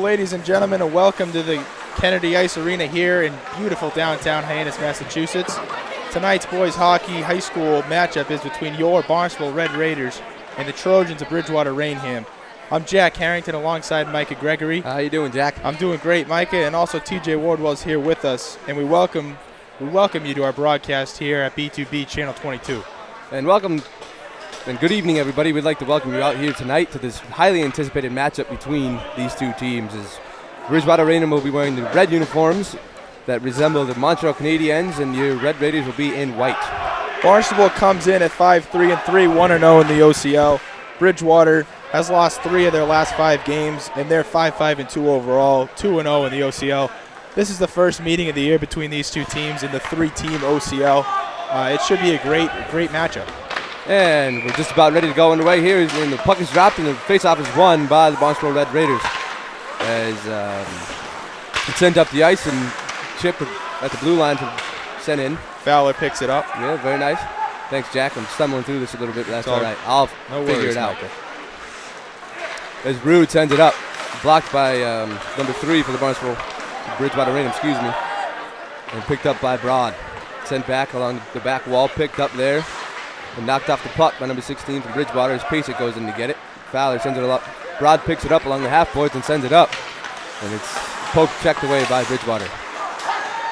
ladies and gentlemen, and welcome to the Kennedy Ice Arena here in beautiful downtown Hyannis, Massachusetts. Tonight's boys hockey high school matchup is between your Barnstable Red Raiders and the Trojans of Bridgewater Raynham. I'm Jack Harrington alongside Micah Gregory. How you doing, Jack? I'm doing great, Micah, and also TJ Wardwell's here with us, and we welcome you to our broadcast here at B2B Channel 22. And welcome and good evening, everybody. We'd like to welcome you out here tonight to this highly anticipated matchup between these two teams. As Bridgewater Raynham will be wearing the red uniforms that resemble the Montreal Canadiens, and your Red Raiders will be in white. Barnstable comes in at 5-3-3, 1-0 in the OCL. Bridgewater has lost 3 of their last 5 games, and they're 5-5-2 overall, 2-0 in the OCL. This is the first meeting of the year between these two teams in the 3-team OCL. It should be a great matchup. And we're just about ready to go underway here, and the puck is dropped, and the faceoff is won by the Barnstable Red Raiders. As it's sent up the ice, and Chip at the blue line to send in. Fowler picks it up. Yeah, very nice. Thanks, Jack. I'm stumbling through this a little bit, but that's all right. I'll figure it out. Micah. As Rude sends it up, blocked by number 3 for the Barnstable Bridgewater Raynham, and picked up by Broad. Sent back along the back wall, picked up there, and knocked off the puck by number 16 from Bridgewater as Pacek goes in to get it. Fowler sends it up. Broad picks it up along the half boards and sends it up. And it's poked, checked away by Bridgewater.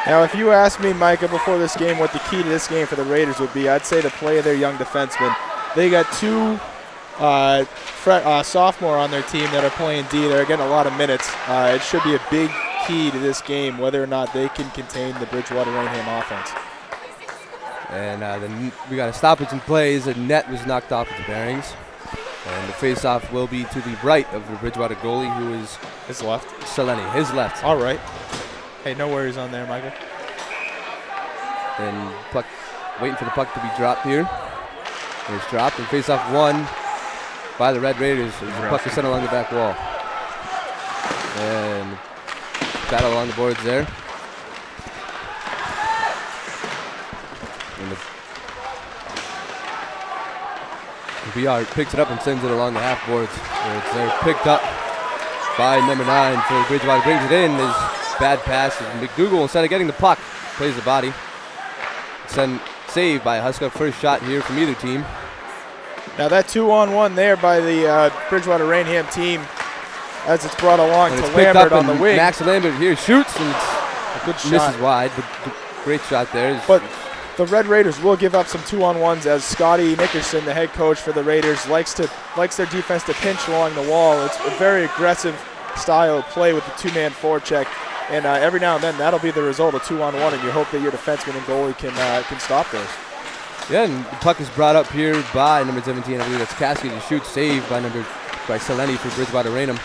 Now, if you asked me, Micah, before this game what the key to this game for the Raiders would be, I'd say the play of their young defensemen. They got 2 sophomore on their team that are playing D. They're getting a lot of minutes. It should be a big key to this game, whether or not they can contain the Bridgewater Raynham offense. And then we got a stoppage in play as the net was knocked off its bearings. And the face-off will be to the right of the Bridgewater goalie, who is his left. Seleni, his left. All right. Hey, no worries on there, Michael. And puck, waiting for the puck to be dropped here. And it's dropped, and face-off won by the Red Raiders as the puck is sent along the back wall. And battle along the boards there. And the BR picks it up and sends it along the half boards. It's there picked up by number 9 for Bridgewater. Brings it in. His bad pass. McDougal, instead of getting the puck, plays the body. Saved by Huska. First shot here from either team. Now that 2-on-1 there by the Bridgewater Raynham team as it's brought along to Lambert on the wing. Max Lambert here shoots, and it's a good shot. Misses wide, but great shot there. But the Red Raiders will give up some 2-on-1s as Scotty Nickerson, the head coach for the Raiders, likes their defense to pinch along the wall. It's a very aggressive style of play with the 2-man forecheck, and every now and then that'll be the result of 2-on-1, and you hope that your defenseman and goalie can stop those. Yeah, and the puck is brought up here by number 17. I believe that's Caskey to shoot, saved by Seleni for Bridgewater Raynham.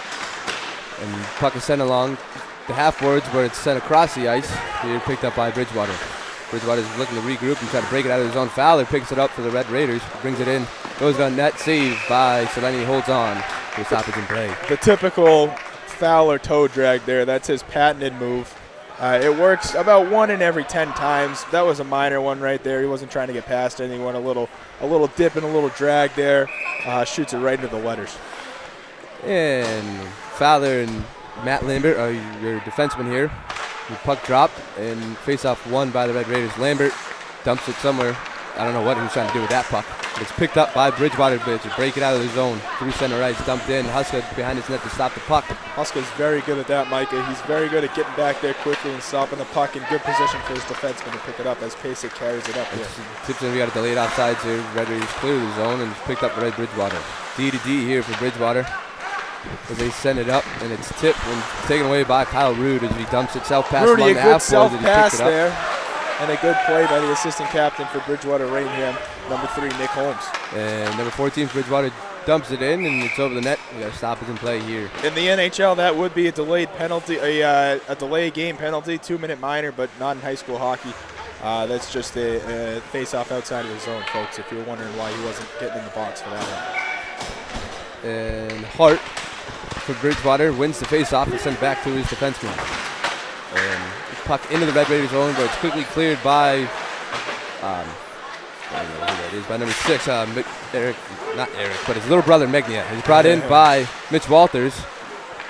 And puck is sent along the half boards where it's sent across the ice. Here picked up by Bridgewater. Bridgewater is looking to regroup and try to break it out of his own. Fowler picks it up for the Red Raiders, brings it in, goes on net, saved by Seleni, holds on to stoppage in play. The typical Fowler toe drag there, that's his patented move. It works about 1 in every 10 times. That was a minor one right there. He wasn't trying to get past anyone. A little dip and a little drag there. Shoots it right into the letters. And Fowler and Matt Lambert are your defensemen here. The puck dropped and face-off won by the Red Raiders. Lambert dumps it somewhere. I don't know what he was trying to do with that puck. It's picked up by Bridgewater to break it out of the zone. Through center ice, dumped in. Huska behind his net to stop the puck. Huska's very good at that, Micah. He's very good at getting back there quickly and stopping the puck in good position for his defenseman to pick it up as Pacek carries it up here. Tips in, we got a delayed offsides here. Red Raiders clear the zone and it's picked up by Bridgewater. D to D here for Bridgewater as they send it up, and it's tipped and taken away by Kyle Rude as he dumps it self-pass along the half boards and he picks it up. There. And a good play by the assistant captain for Bridgewater Raynham, number 3, Nick Holmes. And number 14, Bridgewater dumps it in, and it's over the net. We got to stop it in play here. In the NHL, that would be a delayed penalty, a delayed game penalty, 2-minute minor, but not in high school hockey. That's just a face-off outside of the zone, folks, if you're wondering why he wasn't getting in the box for that one. And Hart for Bridgewater wins the face-off and sent back to his defenseman. And puck into the Red Raiders zone, but it's quickly cleared by, I don't know who that is, by number 6, Eric, not Eric, but his little brother Megnia. He's brought in by Mitch Walters.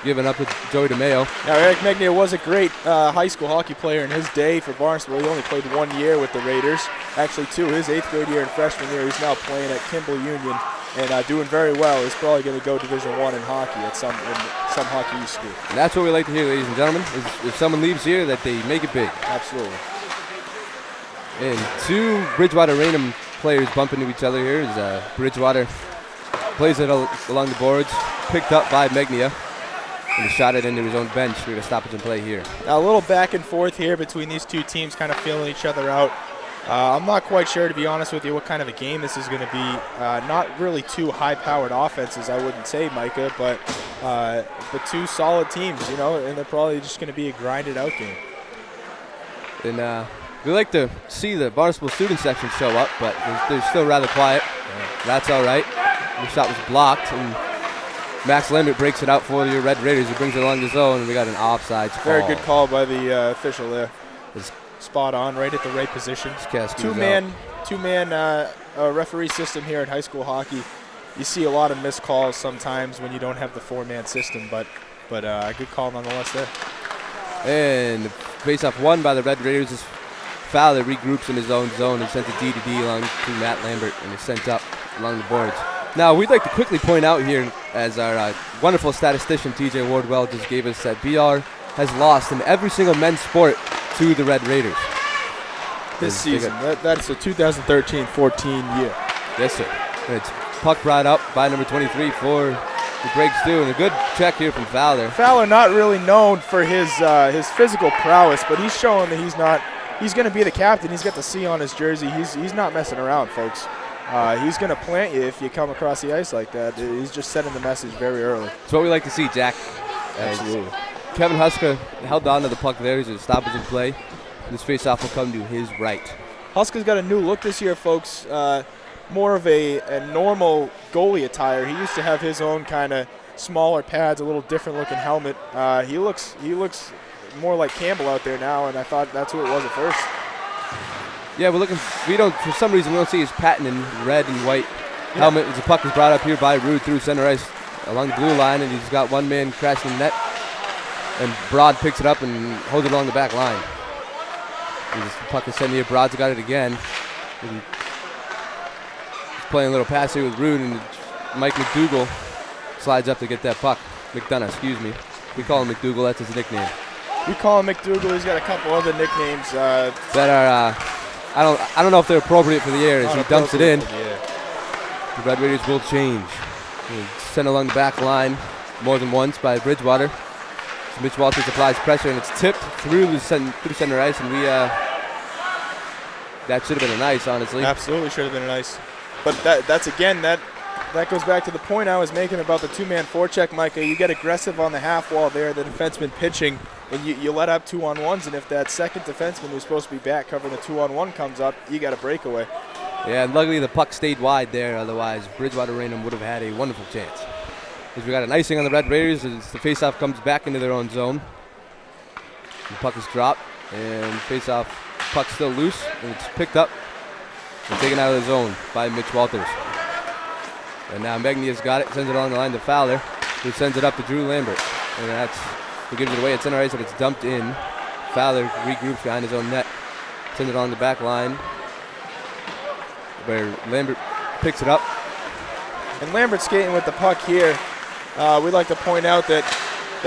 giving up to Joey DeMeo. Now, Eric Megnia was a great high school hockey player in his day for Barnstable. He only played 1 year with the Raiders. Actually, 2, his 8th grade year and freshman year. He's now playing at Kimball Union and doing very well. He's probably going to go Division I in hockey at some hockey school. And that's what we like to hear, ladies and gentlemen, is if someone leaves here, that they make it big. Absolutely. And 2 Bridgewater Raynham players bump into each other here as Bridgewater plays it along the boards, picked up by Megnia, and he shot it into his own bench for the stoppage and play here. Now, a little back and forth here between these 2 teams, kind of feeling each other out. I'm not quite sure, to be honest with you, what kind of a game this is going to be. Not really 2 high-powered offenses, I wouldn't say, Micah, but 2 solid teams, and they're probably just going to be a grinded-out game. And we like to see the Barnstable student section show up, but they're still rather quiet. That's all right. The shot was blocked, and Max Lambert breaks it out for the Red Raiders. He brings it along the zone, and we got an offsides call. Very good call by the official there. It's spot on, right at the right position. Two-man referee system here at high school hockey. You see a lot of missed calls sometimes when you don't have the 4-man system, but a good call nonetheless there. And face-off won by the Red Raiders. This Fowler regroups in his own zone and sent a D-to-D along to Matt Lambert, and is sent up along the boards. Now, we'd like to quickly point out here, as our wonderful statistician TJ Wardwell just gave us, that BR has lost in every single men's sport to the Red Raiders. This season. That's a 2013-14 year. Yes, sir. And it's puck brought up by number 23 for the breaks through, and a good check here from Fowler. Fowler not really known for his physical prowess, but he's showing that he's going to be the captain. He's got the C on his jersey. He's not messing around, folks. He's going to plant you if you come across the ice like that. He's just sending the message very early. That's what we like to see, Jack. Absolutely. Kevin Huska held on to the puck there. He's a stoppage in play. This faceoff will come to his right. Huska's got a new look this year, folks. More of a normal goalie attire. He used to have his own kind of smaller pads, a little different looking helmet. He looks more like Campbell out there now, and I thought that's who it was at first. Yeah, for some reason we don't see his patent in red and white helmet. As the puck is brought up here by Rude through center ice along the blue line, and he's got one man crashing the net. And Broad picks it up and holds it along the back line. The puck is sent here. Broad's got it again. And he's playing a little pass here with Rude, and Mike McDougall slides up to get that puck. McDonough, excuse me. We call him McDougall. That's his nickname. We call him McDougall. He's got a couple other nicknames that are I don't know if they're appropriate for the air as he dumps it in. The Red Raiders will change. Sent along the back line more than once by Bridgewater. So Mitch Walters applies pressure, and it's tipped through center ice, and that should have been an ice, honestly. Absolutely should have been an ice. But that's again that goes back to the point I was making about the 2-man forecheck, Micah. You get aggressive on the half wall there, the defenseman pitching, and you let up 2-on-1s, and if that second defenseman who's supposed to be back covering the 2-on-1 comes up, you got a breakaway. Yeah, and luckily the puck stayed wide there. Otherwise, Bridgewater Raynham would have had a wonderful chance. As we got an icing on the Red Raiders as the faceoff comes back into their own zone. The puck is dropped, and faceoff puck still loose, and it's picked up and taken out of the zone by Mitch Walters. And now Megnia's got it, sends it along the line to Fowler, who sends it up to Drew Lambert. And who gives it away at center ice, and it's dumped in. Fowler regroups behind his own net, sends it along the back line, where Lambert picks it up. And Lambert skating with the puck here. We'd like to point out that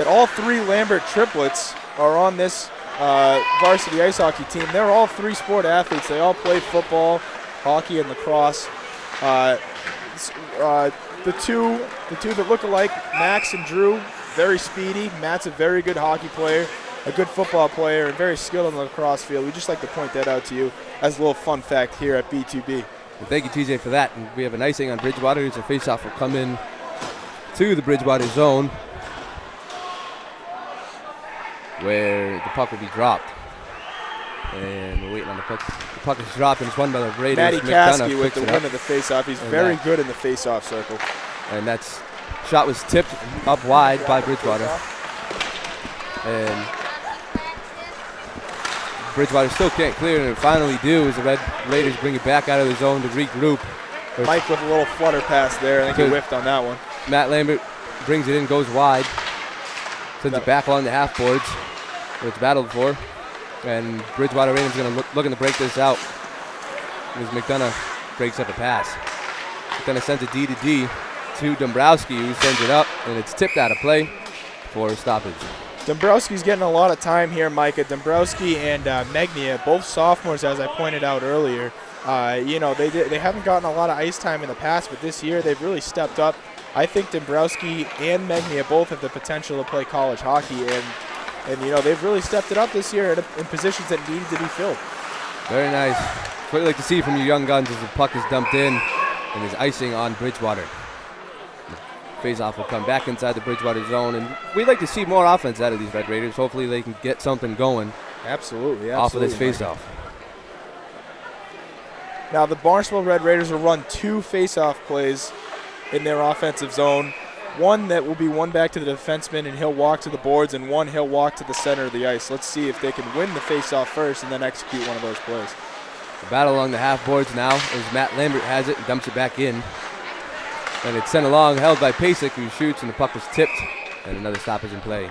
all 3 Lambert triplets are on this varsity ice hockey team. They're all 3-sport athletes. They all play football, hockey, and lacrosse. The two that look alike, Max and Drew, very speedy. Matt's a very good hockey player, a good football player, and very skilled on the lacrosse field. We'd just like to point that out to you as a little fun fact here at B2B. Well, thank you, TJ, for that. And we have an icing on Bridgewater. As a faceoff will come in to the Bridgewater zone, where the puck will be dropped. And we're waiting on the puck. The puck is dropped, and it's won by the Raiders. Matty Caskey with the win of the faceoff. He's very good in the faceoff circle. And that shot was tipped up wide by Bridgewater. And Bridgewater still can't clear, and finally do as the Red Raiders bring it back out of the zone to regroup. Mike with a little flutter pass there. I think he whiffed on that one. Matt Lambert brings it in, goes wide. Sends it back along the half boards, where it's battled for. And Bridgewater Raynham's going to looking to break this out. As McDonough breaks up a pass. McDonough sends a D to D to Dombrowski, who sends it up, and it's tipped out of play for stoppage. Dombrowski's getting a lot of time here, Micah. Dombrowski and Megnia, both sophomores, as I pointed out earlier. They haven't gotten a lot of ice time in the past, but this year they've really stepped up. I think Dombrowski and Megnia both have the potential to play college hockey, and they've really stepped it up this year in positions that needed to be filled. Very nice. That's what you like to see from your young guns as the puck is dumped in and is icing on Bridgewater. Faceoff will come back inside the Bridgewater zone, and we'd like to see more offense out of these Red Raiders. Hopefully they can get something going off of this faceoff. Now the Barnstable Red Raiders will run 2 faceoff plays in their offensive zone. One that will be one back to the defenseman, and he'll walk to the boards, and one he'll walk to the center of the ice. Let's see if they can win the faceoff first and then execute one of those plays. The battle along the half boards now as Matt Lambert has it and dumps it back in. And it's sent along, held by Pasek, who shoots, and the puck was tipped, and another stoppage in play.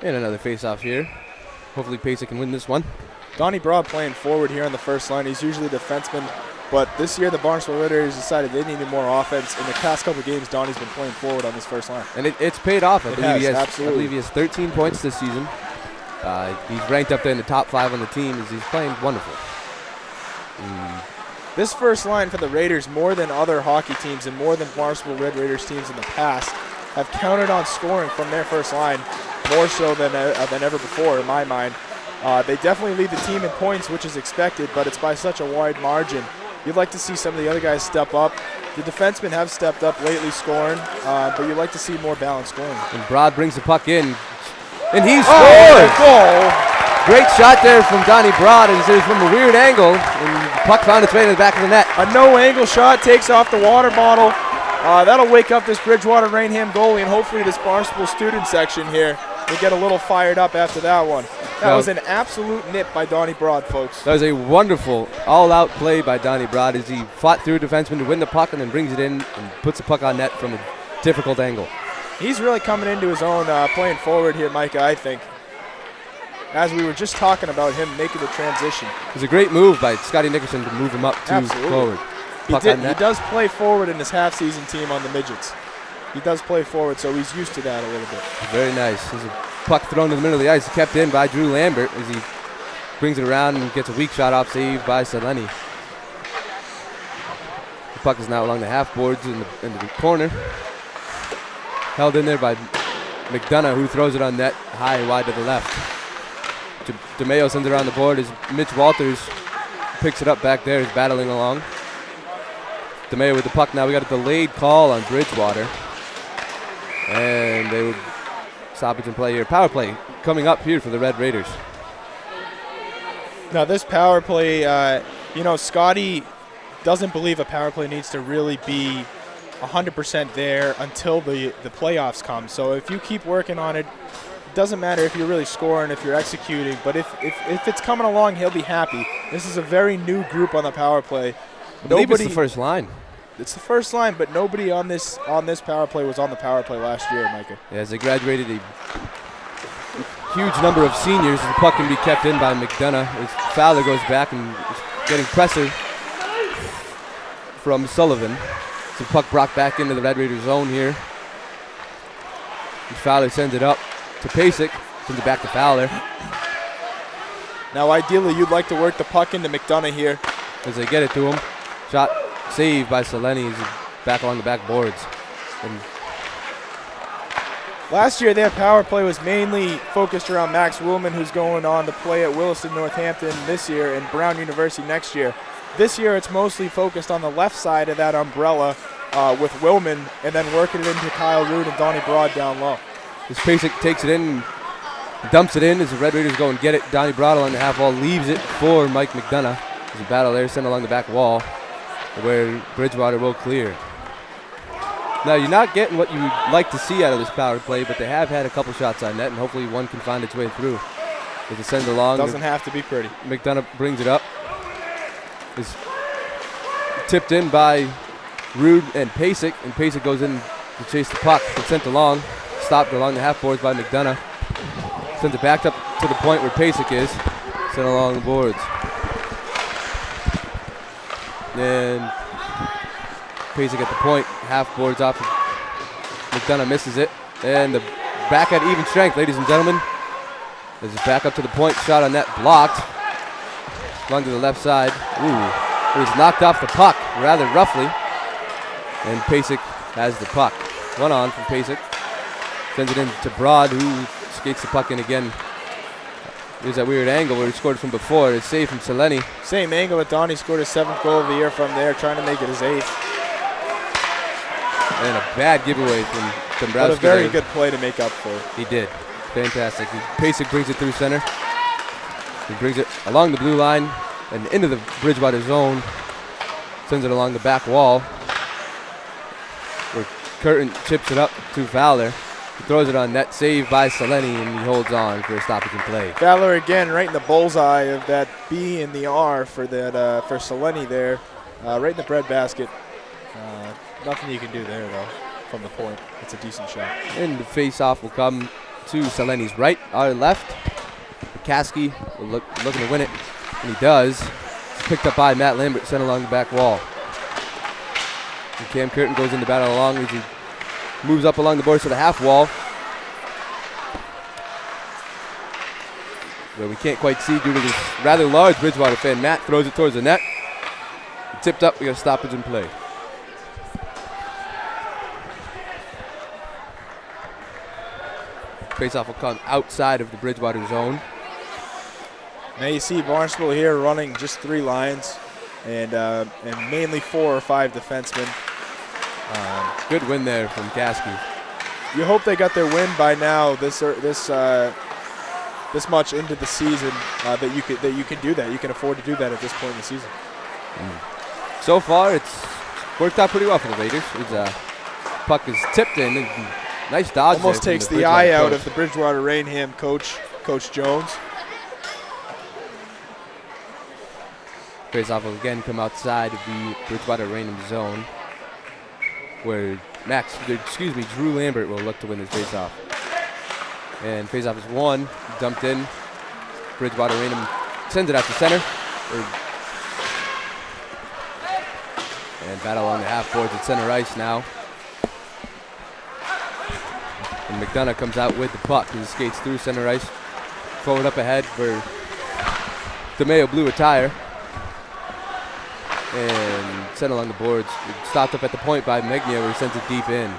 And another face-off here. Hopefully Pasek can win this one. Donnie Broad playing forward here on the first line. He's usually the defenseman, but this year the Barnstable Red Raiders decided they needed more offense. In the past couple games, Donnie's been playing forward on this first line. And it's paid off. I Absolutely. believe he has 13 points this season. He's ranked up there in the top 5 on the team as he's playing wonderful. This first line for the Raiders, more than other hockey teams and more than Barnstable Red Raiders teams in the past, have counted on scoring from their first line more so than ever before, in my mind. They definitely lead the team in points, which is expected, but it's by such a wide margin. You'd like to see some of the other guys step up. The defensemen have stepped up lately scoring, but you'd like to see more balanced scoring. And Broad brings the puck in, and he scores! Goal! Great shot there from Donnie Broad, and it was from a weird angle, and the puck found its way to the back of the net. A no-angle shot takes off the water bottle. That'll wake up this Bridgewater Raynham goalie, and hopefully this Barnstable student section here will get a little fired up after that one. That was an absolute nip by Donnie Broad, folks. That was a wonderful all-out play by Donnie Broad as he fought through a defenseman to win the puck and then brings it in and puts the puck on net from a difficult angle. He's really coming into his own playing forward here, Micah, I think. As we were just talking about him making the transition. It was a great move by Scotty Nickerson to move him up to forward. He does play forward in his half-season team on the midgets. He does play forward, so he's used to that a little bit. Very nice. There's a puck thrown to the middle of the ice, kept in by Drew Lambert as he brings it around and gets a weak shot off save by Seleni. The puck is now along the half boards in the corner. Held in there by McDonough, who throws it on net high and wide to the left. DeMayo sends it around the board as Mitch Walters picks it up back there. He's battling along. DeMayo with the puck now. We got a delayed call on Bridgewater. And they would stoppage and play here. Power play coming up here for the Red Raiders. Now this power play, Scotty doesn't believe a power play needs to really be 100% there until the playoffs come. So if you keep working on it, it doesn't matter if you're really scoring, if you're executing, but if it's coming along, he'll be happy. This is a very new group on the power play. I believe it's the first line. It's the first line, but nobody on this power play was on the power play last year, Micah. Yeah, as they graduated a huge number of seniors, the puck can be kept in by McDonough as Fowler goes back and is getting pressure from Sullivan. So the puck brought back into the Red Raiders zone here. And Fowler sends it up to Pasek, sends it back to Fowler. Now ideally you'd like to work the puck into McDonough here. As they get it to him. Shot saved by Seleni as he's back along the back boards. And last year their power play was mainly focused around Max Willman, who's going on to play at Williston Northampton this year and Brown University next year. This year it's mostly focused on the left side of that umbrella with Willman and then working it into Kyle Root and Donnie Broad down low. As Pasek takes it in, dumps it in as the Red Raiders go and get it. Donnie Broad along the half wall leaves it for Mike McDonough. There's a battle there sent along the back wall where Bridgewater will clear. Now, you're not getting what you would like to see out of this power play, but they have had a couple shots on net, and hopefully one can find its way through. With the send along. Doesn't have to be pretty. McDonough brings it up. Is tipped in by Rude and Pasek, and Pasek goes in to chase the puck. It's sent along, stopped along the half boards by McDonough. Sends it back up to the point where Pasek is, sent along the boards. And Pasek at the point, half boards off. McDonough misses it, and the back at even strength, ladies and gentlemen. This is back up to the point, shot on net, blocked. Along to the left side. Ooh, it was knocked off the puck rather roughly. And Pasek has the puck. One on from Pasek. Sends it in to Broad, who skates the puck in again. There's that weird angle where he scored from before. It's saved from Seleni. Same angle that Donnie scored his 7th goal of the year from there, trying to make it his 8th. And a bad giveaway from Dombrowski. But a very good play to make up for. He did. Fantastic. Pasek brings it through center. He brings it along the blue line and into the Bridgewater zone. Sends it along the back wall. Where Curtin chips it up to Fowler. He throws it on net, saved by Seleni, and he holds on for a stoppage in play. Fowler again right in the bullseye of that B and the R for that for Seleni there. Right in the breadbasket. Nothing you can do there, though, from the point. It's a decent shot. And the face-off will come to Seleni's right, our left. McCaskey will looking to win it, and he does. It's picked up by Matt Lambert, sent along the back wall. And Cam Curtin goes in to battle along as he moves up along the boards to the half wall. Where we can't quite see due to this rather large Bridgewater fan. Matt throws it towards the net. Tipped up, we got a stoppage in play. Faceoff will come outside of the Bridgewater zone. Now you see Barnstable here running just 3 lines and mainly 4 or 5 defensemen. Good win there from Caskey. You hope they got their win by now. This much into the season that you can do that. You can afford to do that at this point in the season. So far, it's worked out pretty well for the Raiders. Puck is tipped in. Nice dodge. Almost takes the eye out of the Bridgewater Raynham coach Jones. Faceoff will again come outside of the Bridgewater Raynham zone, where Drew Lambert will look to win this faceoff. And faceoff is won, dumped in. Bridgewater Raynham sends it out to center. And battle on the half boards at center ice now. And McDonough comes out with the puck. He skates through center ice. Forward up ahead for DeMayo blew a tire. And sent along the boards. Stopped up at the point by Megnia where he sends it deep in.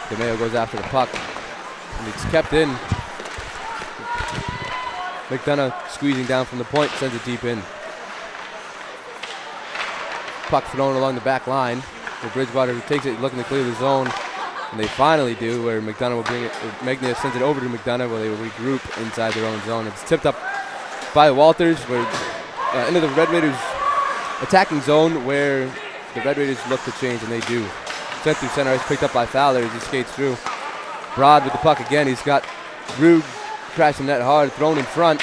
DeMayo goes after the puck. And it's kept in. McDonough squeezing down from the point, sends it deep in. Puck thrown along the back line. Where Bridgewater takes it, looking to clear the zone. And they finally do, where McDonough will bring it. Megnia sends it over to McDonough where they will regroup inside their own zone. It's tipped up by Walters, where into the Red Raiders attacking zone, where the Red Raiders look to change, and they do. Sent through center ice, picked up by Fowler as he skates through. Broad with the puck again. He's got Rude crashing net hard, thrown in front.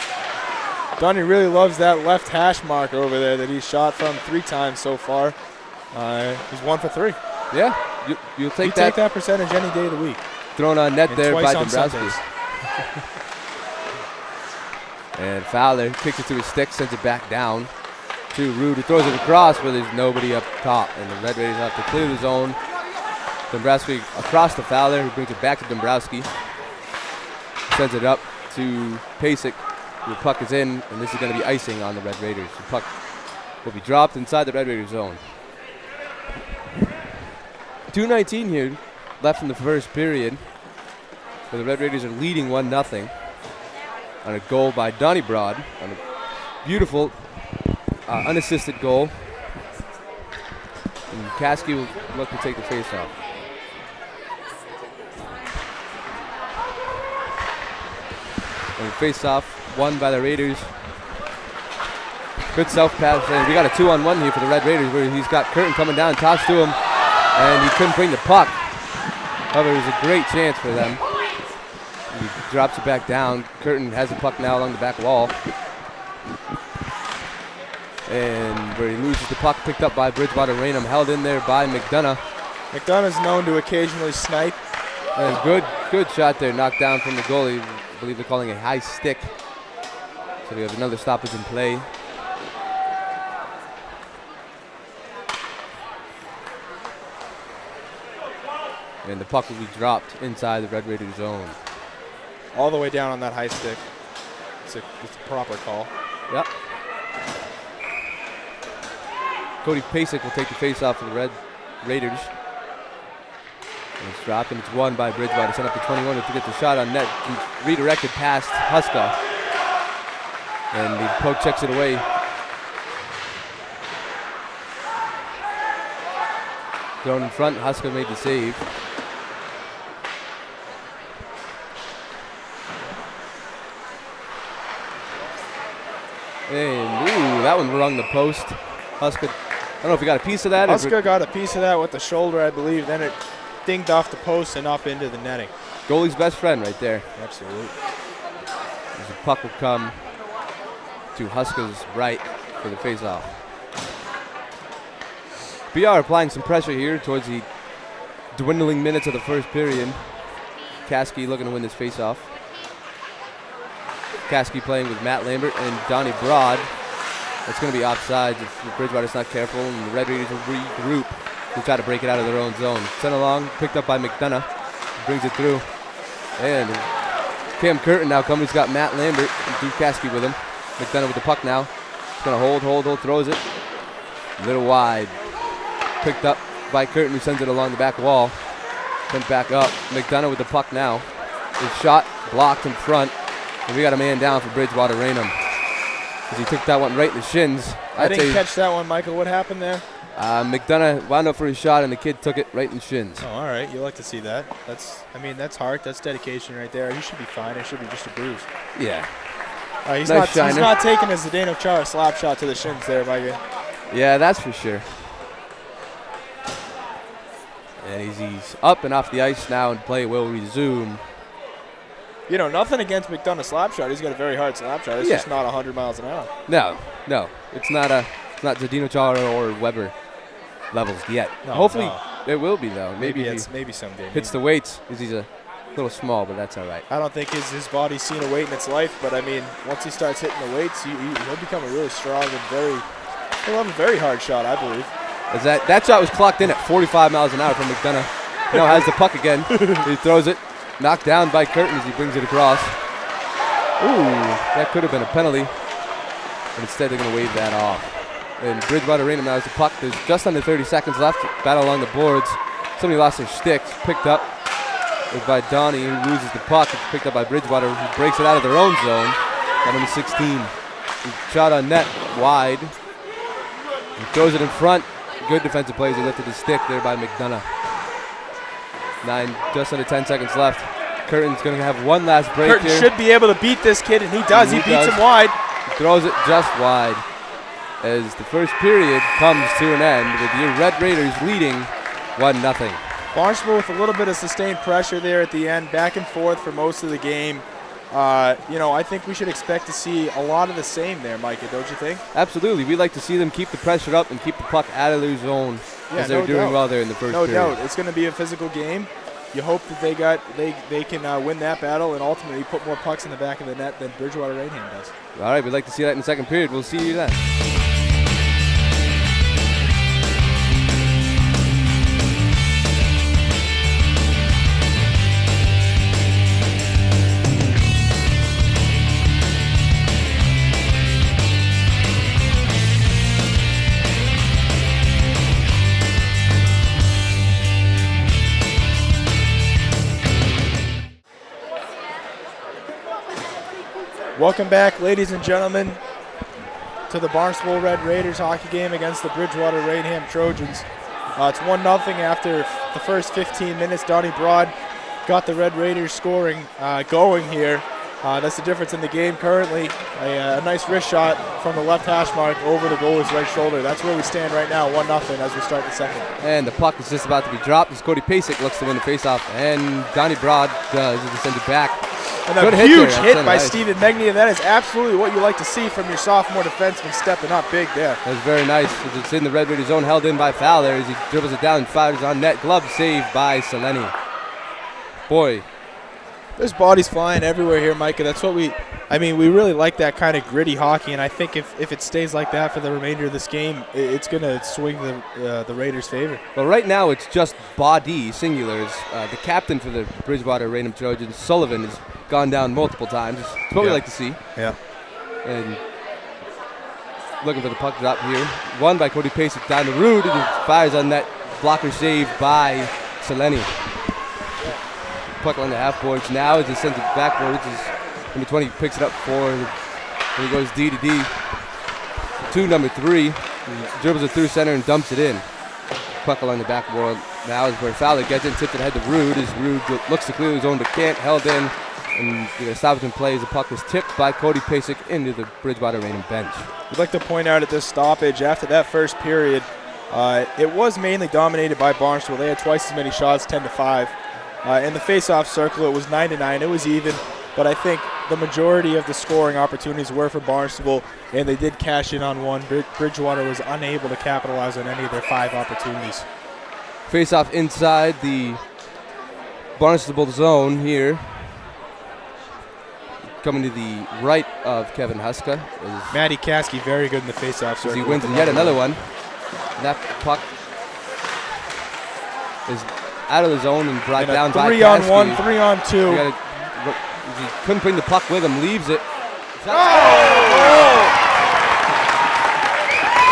Donnie really loves that left hash mark over there that he's shot from 3 times so far. He's 1 for 3. Yeah, you'll take take that percentage any day of the week. Thrown on net and there by on Dombrowski. And Fowler kicks it to his stick, sends it back down to Rude, who throws it across where there's nobody up top. And the Red Raiders have to clear the zone. Dombrowski across to Fowler, who brings it back to Dombrowski. Sends it up to Pasek. The puck is in, and this is going to be icing on the Red Raiders. The puck will be dropped inside the Red Raiders zone. 2:19 here left in the first period, where the Red Raiders are leading 1-0 on a goal by Donnie Broad, on a beautiful unassisted goal. And Caskey will look to take the face-off. And face-off won by the Raiders. Good self-pass, and we got a 2-on-1 here for the Red Raiders, where he's got Curtin coming down, tossed to him, and he couldn't bring the puck. However, it was a great chance for them. He drops it back down. Curtin has the puck now along the back wall. And where he loses the puck, picked up by Bridgewater Raynham, held in there by McDonough. McDonough's known to occasionally snipe. And good shot there, knocked down from the goalie. I believe they're calling a high stick. So we have another stoppage in play. And the puck will be dropped inside the Red Raiders zone. All the way down on that high stick. It's a proper call. Yep. Cody Pasek will take the face-off for the Red Raiders. And it's dropped, and it's won by Bridgewater. Sent up to 21 to get the shot on net. Redirected past Huska. And the poke checks it away. Thrown in front, Huska made the save. And, ooh, that one rung the post. Huska, I don't know if he got a piece of that. Huska got a piece of that with the shoulder, I believe. Then it dinged off the post and up into the netting. Goalie's best friend right there. Absolutely. As the puck will come to Huska's right for the face-off. BR applying some pressure here towards the dwindling minutes of the first period. Kasky looking to win this face-off. Kasky playing with Matt Lambert and Donnie Broad. That's going to be offsides if Bridgewater's not careful, and the Red Raiders will regroup to try to break it out of their own zone. Sent along, picked up by McDonough. Brings it through. And Cam Curtin now coming. He's got Matt Lambert and Drew Kasky with him. McDonough with the puck now. He's going to hold, throws it. A little wide. Picked up by Curtin, who sends it along the back wall. Sent back up. McDonough with the puck now. His shot blocked in front. And we got a man down for Bridgewater Raynham. As he took that one right in the shins. I didn't catch that one, Michael. What happened there? McDonough wound up for his shot, and the kid took it right in the shins. Oh, all right. You like to see that. That's heart. That's dedication right there. He should be fine. It should be just a bruise. Yeah. He's not taking a Zdeno Chara slap shot to the shins there, Michael. Yeah, that's for sure. And he's up and off the ice now, and play will resume. You know, nothing against McDonough's slap shot. He's got a very hard slap shot. It's just not 100 miles an hour. No. It's not Zdeno Chara or Weber levels yet. No, hopefully it will be, though. Maybe someday. Hits the weights because he's a little small, but that's all right. I don't think his body's seen a weight in its life, but, I mean, once he starts hitting the weights, he'll become a really strong and he'll have a very hard shot, I believe. As that shot was clocked in at 45 miles an hour from McDonough. Now has the puck again. He throws it. Knocked down by Curtin as he brings it across. Ooh, that could have been a penalty. But instead they're going to wave that off. And Bridgewater Raynham now has the puck. There's just under 30 seconds left. Battle along the boards. Somebody lost their sticks. Picked up by Donnie, who loses the puck. It's picked up by Bridgewater, who breaks it out of their own zone. At number 16. Shot on net, wide. He throws it in front. Good defensive plays. He lifted the stick there by McDonough. Just under 10 seconds left. Curtin's going to have one last break Curtin here. should be able to beat this kid, and he does. He beats him wide. He throws it just wide as the first period comes to an end with your Red Raiders leading 1-0. Barnstable with a little bit of sustained pressure there at the end, back and forth for most of the game. I think we should expect to see a lot of the same there, Micah, don't you think? Absolutely. We'd like to see them keep the pressure up and keep the puck out of their zone as they're doing well there in the first period. No doubt. It's going to be a physical game. You hope that they can win that battle and ultimately put more pucks in the back of the net than Bridgewater Raynham does. All right, we'd like to see that in the second period. We'll see you then. Welcome back, ladies and gentlemen, to the Barnstable Red Raiders hockey game against the Bridgewater Raynham Trojans. It's 1-0 after the first 15 minutes. Donnie Broad got the Red Raiders scoring going here. That's the difference in the game currently. A nice wrist shot from the left hash mark over the goalie's right shoulder. That's where we stand right now, 1-0 as we start the second. And the puck is just about to be dropped as Cody Pasek looks to win the faceoff, and Donnie Broad does. He sends it back. And a Good huge hit, hit there. by Nice. Stephen Megnia. That is absolutely what you like to see from your sophomore defenseman stepping up big there. That was very nice. It's in the Red Raiders zone, held in by Fowler as he dribbles it down and fires on net. Glove save by Seleni. Boy, There's bodies flying everywhere here, Micah. That's what we really like that kind of gritty hockey, and I think if it stays like that for the remainder of this game, it's going to swing the Raiders' favor. well, right now it's just Body, singulars. The captain for the Bridgewater Raynham Trojans, Sullivan, has gone down multiple times. It's what we like to see. Yeah. And looking for the puck drop here. Won by Cody Pasek down the route. And fires on that. Blocker save by Seleni. Puck on the half boards now as he sends it backwards. As number 20 picks it up and he goes D to D to number 3. He dribbles it through center and dumps it in. Puck along the backboard now is where Fowler gets it, tips it ahead to Rude as Rude looks to clear his own but can't, held in. And the stoppage play as the puck was tipped by Cody Pasek into the Bridgewater Raynham bench. We'd like to point out at this stoppage, after that first period, it was mainly dominated by Barnstable. They had twice as many shots, 10-5. In the face-off circle, it was 9-9. It was even, but I think the majority of the scoring opportunities were for Barnstable, and they did cash in on one. Bridgewater was unable to capitalize on any of their 5 opportunities. Face-off inside the Barnstable zone here. Coming to the right of Kevin Huska is Matty Caskey, very good in the face-off circle. he wins yet another one. That puck is out of the zone and brought down by 3-on-1, 3-on-2. He couldn't bring the puck with him, leaves it.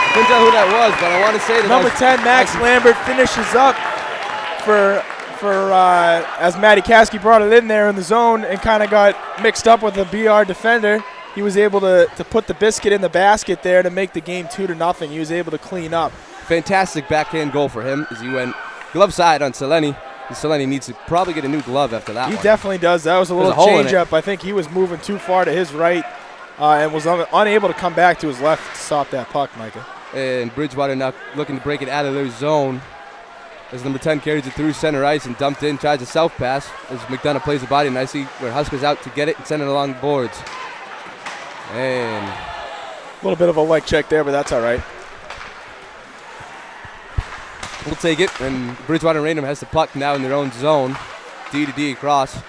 Couldn't tell who that was, but I want to say that Number 10, Max Lambert, finishes up for as Matty Caskey brought it in there in the zone and kind of got mixed up with the BR defender. He was able to put the biscuit in the basket there to make the game 2-0. He was able to clean up. Fantastic backhand goal for him as he went glove side on Seleni. And Seleni needs to probably get a new glove after that He one. definitely does. That was a little change-up. I think he was moving too far to his right and was unable to come back to his left to stop that puck, Micah. And Bridgewater now looking to break it out of their zone. As number 10 carries it through center ice and dumped in, tries a self-pass. As McDonough plays the body nicely where Huska's out to get it and send it along the boards. And a little bit of a leg check there, but that's all right. we'll take it. And Bridgewater Raynham has the puck now in their own zone. D to D across.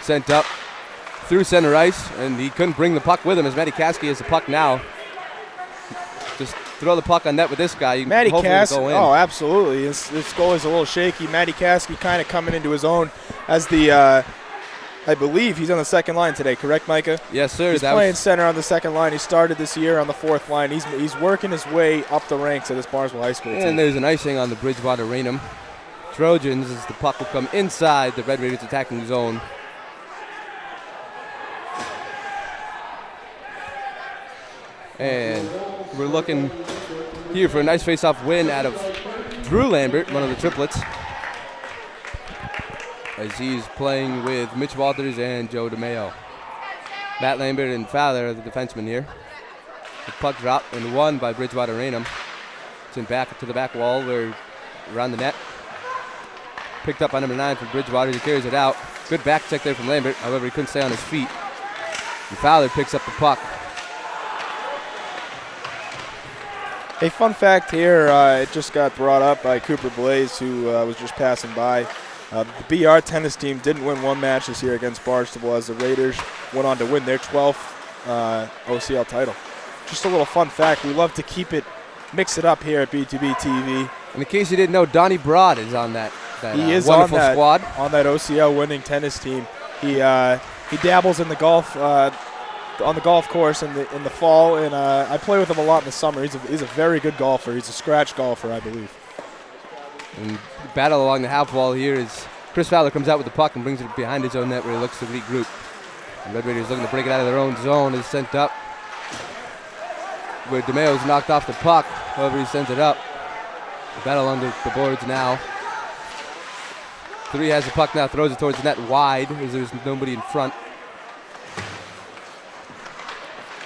Sent up through center ice. And he couldn't bring the puck with him as Matty Caskey has the puck now. Just throw the puck on net with this guy. Matty Caskey, go in. oh, absolutely. This goal is a little shaky. Matty Caskey kind of coming into his own as the, I believe he's on the second line today, correct, Micah? Yes, sir. He's playing center on the second line. He started this year on the 4th line. He's working his way up the ranks at this Barnstable High School team. And there's an icing on the Bridgewater Raynham Trojans as the puck will come inside the Red Raiders attacking zone. And we're looking here for a nice face-off win out of Drew Lambert, one of the triplets, as he's playing with Mitch Walters and Joe DeMeo. Matt Lambert and Fowler are the defensemen here. The puck drop and won by Bridgewater Raynham. It's in back to the back wall where around the net. Picked up by number 9 from Bridgewater. He carries it out. Good back check there from Lambert. However, he couldn't stay on his feet. And Fowler picks up the puck. A fun fact here, it just got brought up by Cooper Blaze, who was just passing by. The BR tennis team didn't win one match this year against Barnstable as the Raiders went on to win their 12th OCL title. Just a little fun fact. We love to mix it up here at B2B TV. And in case you didn't know, Donnie Broad is on that he is wonderful squad. On that OCL winning tennis team. He dabbles in the golf on the golf course in the fall, and I play with him a lot in the summer. He's a very good golfer. He's a scratch golfer, I believe. And battle along the half wall here is Chris Fowler comes out with the puck and brings it behind his own net where he looks to regroup. The Red Raiders looking to break it out of their own zone. Is sent up where DeMeo's knocked off the puck. However, he sends it up. The battle along the boards now. 3 has the puck now, throws it towards the net wide as there's nobody in front.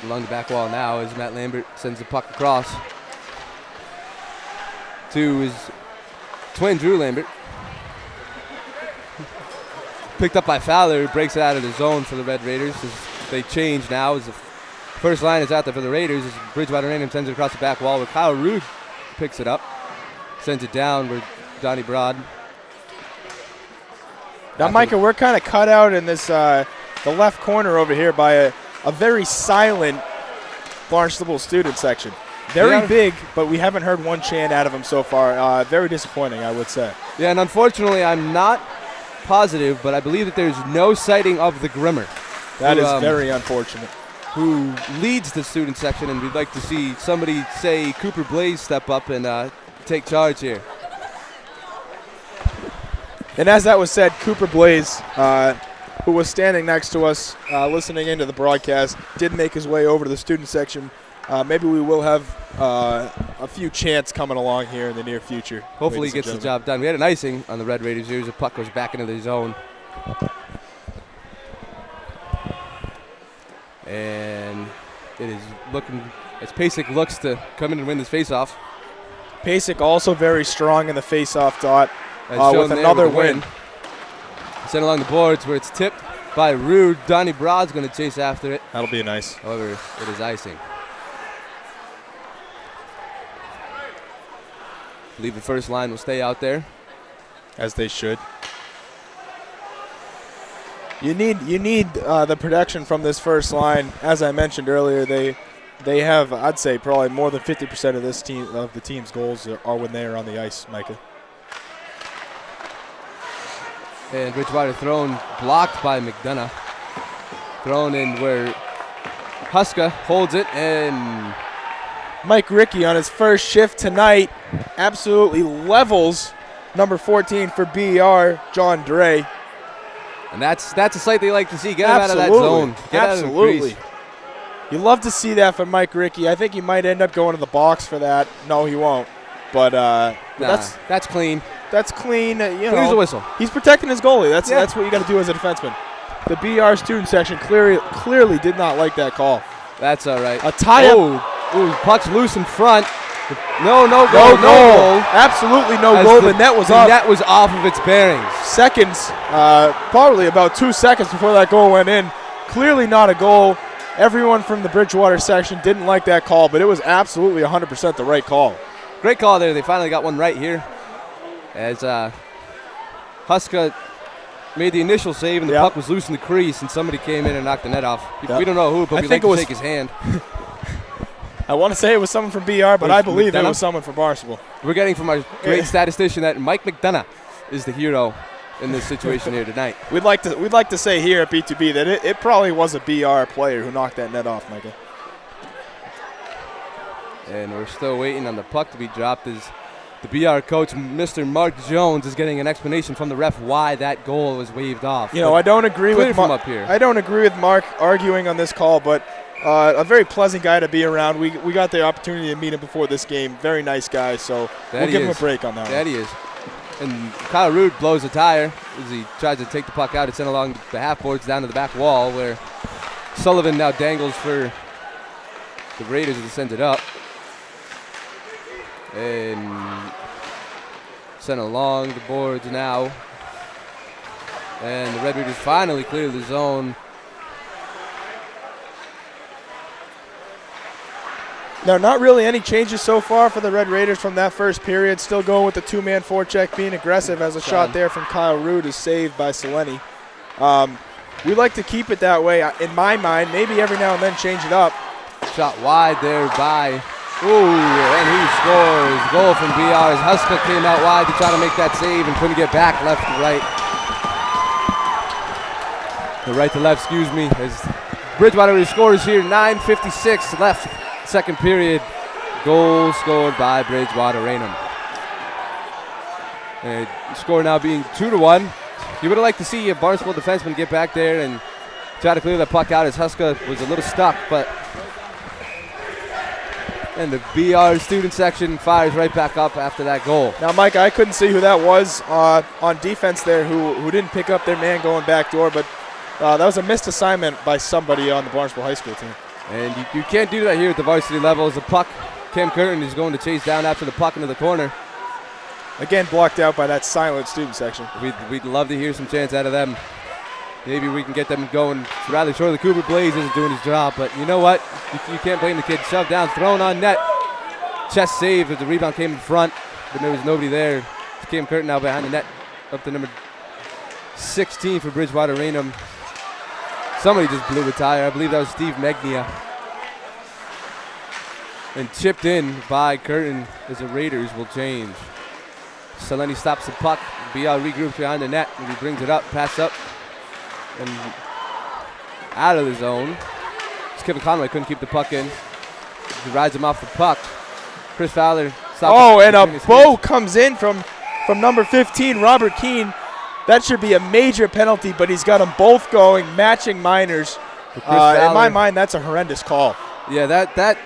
Along the back wall now as Matt Lambert sends the puck across to his twin Drew Lambert. picked up by Fowler, who breaks it out of the zone for the Red Raiders. As they change now as the first line is out there for the Raiders. As Bridgewater Raynham sends it across the back wall where Kyle Rude picks it up, sends it down where Donnie Broad. Now, Micah, we're kind of cut out in this the left corner over here by a very silent Barnstable student section. Very big, but we haven't heard one chant out of them so far. Very disappointing, I would say. Yeah, and unfortunately, I'm not positive, but I believe that there's no sighting of the Grimmer. That is very unfortunate. Who leads the student section, and we'd like to see somebody say Cooper Blaze step up and take charge here. And as that was said, Cooper Blaze, who was standing next to us listening into the broadcast, did make his way over to the student section. Maybe we will have a few chants coming along here in the near future. Hopefully he gets the job done. We had an icing on the Red Raiders here as the puck goes back into the zone. And it is looking as Pasek looks to come in and win this faceoff. Pasek also very strong in the faceoff dot with another win. Sent along the boards where it's tipped by Rude. Donnie Broad's going to chase after it. That'll be nice. However, it is icing. I believe the first line will stay out there. As they should. You need the production from this first line. As I mentioned earlier, they have, I'd say, probably more than 50% of this team of the team's goals are when they are on the ice, Micah. And Bridgewater thrown, blocked by McDonough. Thrown in where Huska holds it, and Mike Rickey on his first shift tonight absolutely levels number 14 for BR, John Dre. And that's a sight they like to see. Get him out of that zone. Get Absolutely. Out of the crease. You love to see that from Mike Rickey. I think he might end up going to the box for that. No, he won't. But that's clean. That's clean. Clears the whistle. He's protecting his goalie. That's what you got to do as a defenseman. The BR student section clearly did not like that call. That's all right. A tie-up. Ooh, puck's loose in front. No goal. Absolutely no goal. The net was off. The net was off of its bearings. Seconds, probably about 2 seconds before that goal went in. Clearly not a goal. Everyone from the Bridgewater section didn't like that call, but it was absolutely 100% the right call. Great call there. They finally got one right here. As Huska made the initial save, and the puck was loose in the crease, and somebody came in and knocked the net off. We don't know who, but we'd like to shake his hand. I want to say it was someone from BR, but I believe it was someone from Barnstable. We're getting from our great statistician that Mike McDonough is the hero in this situation here tonight. We'd like to say here at B2B that it probably was a BR player who knocked that net off, Michael. And we're still waiting on the puck to be dropped as the BR coach, Mr. Mark Jones, is getting an explanation from the ref why that goal was waved off. I don't agree with up here. I don't agree with Mark arguing on this call, but a very pleasant guy to be around. We got the opportunity to meet him before this game. Very nice guy, so we'll give him a break on that. That he is. And Kyle Rude blows a tire as he tries to take the puck out. It's sent along the half boards down to the back wall where Sullivan now dangles for the Raiders as he sends it up. And sent along the boards now. And the Red Raiders finally clear the zone. Now, not really any changes so far for the Red Raiders from that first period. Still going with the two-man forecheck, being aggressive as a shot there from Kyle Rude is saved by Seleni. We like to keep it that way. In my mind, maybe every now and then change it up. Shot wide there by, and he scores. Goal from BR as Huska came out wide to try to make that save and couldn't get back left to right. The right to left, excuse me, as Bridgewater scores here, 9:56 left. Second period, goal scored by Bridgewater Raynham. And score now being 2-1. You would have liked to see a Barnstable defenseman get back there and try to clear the puck out as Huska was a little stuck, but and the BR student section fires right back up after that goal. Now, Mike, I couldn't see who that was on defense there who didn't pick up their man going back door, but that was a missed assignment by somebody on the Barnstable High School team. And you can't do that here at the varsity level as the puck, Cam Curtin is going to chase down after the puck into the corner. Again, blocked out by that silent student section. We'd love to hear some chants out of them. maybe we can get them going rather shortly. Cooper Blaze isn't doing his job, but you know what? You can't blame the kid. Shoved down, thrown on net. Chest save as the rebound came in front, but there was nobody there. It's Cam Curtin now behind the net, up to number 16 for Bridgewater Raynham. Somebody just blew a tire. I believe that was Steve Megnia. And chipped in by Curtin as the Raiders will change. Seleni stops the puck. BR regroups behind the net, and he brings it up, pass up, and out of the zone. Kevin Conway couldn't keep the puck in. He rides him off the puck. Chris Fowler stops. Oh, and a bow comes in from number 15, Robert Keene. That should be a major penalty, but he's got them both going, matching minors. In my mind, that's a horrendous call. Yeah, that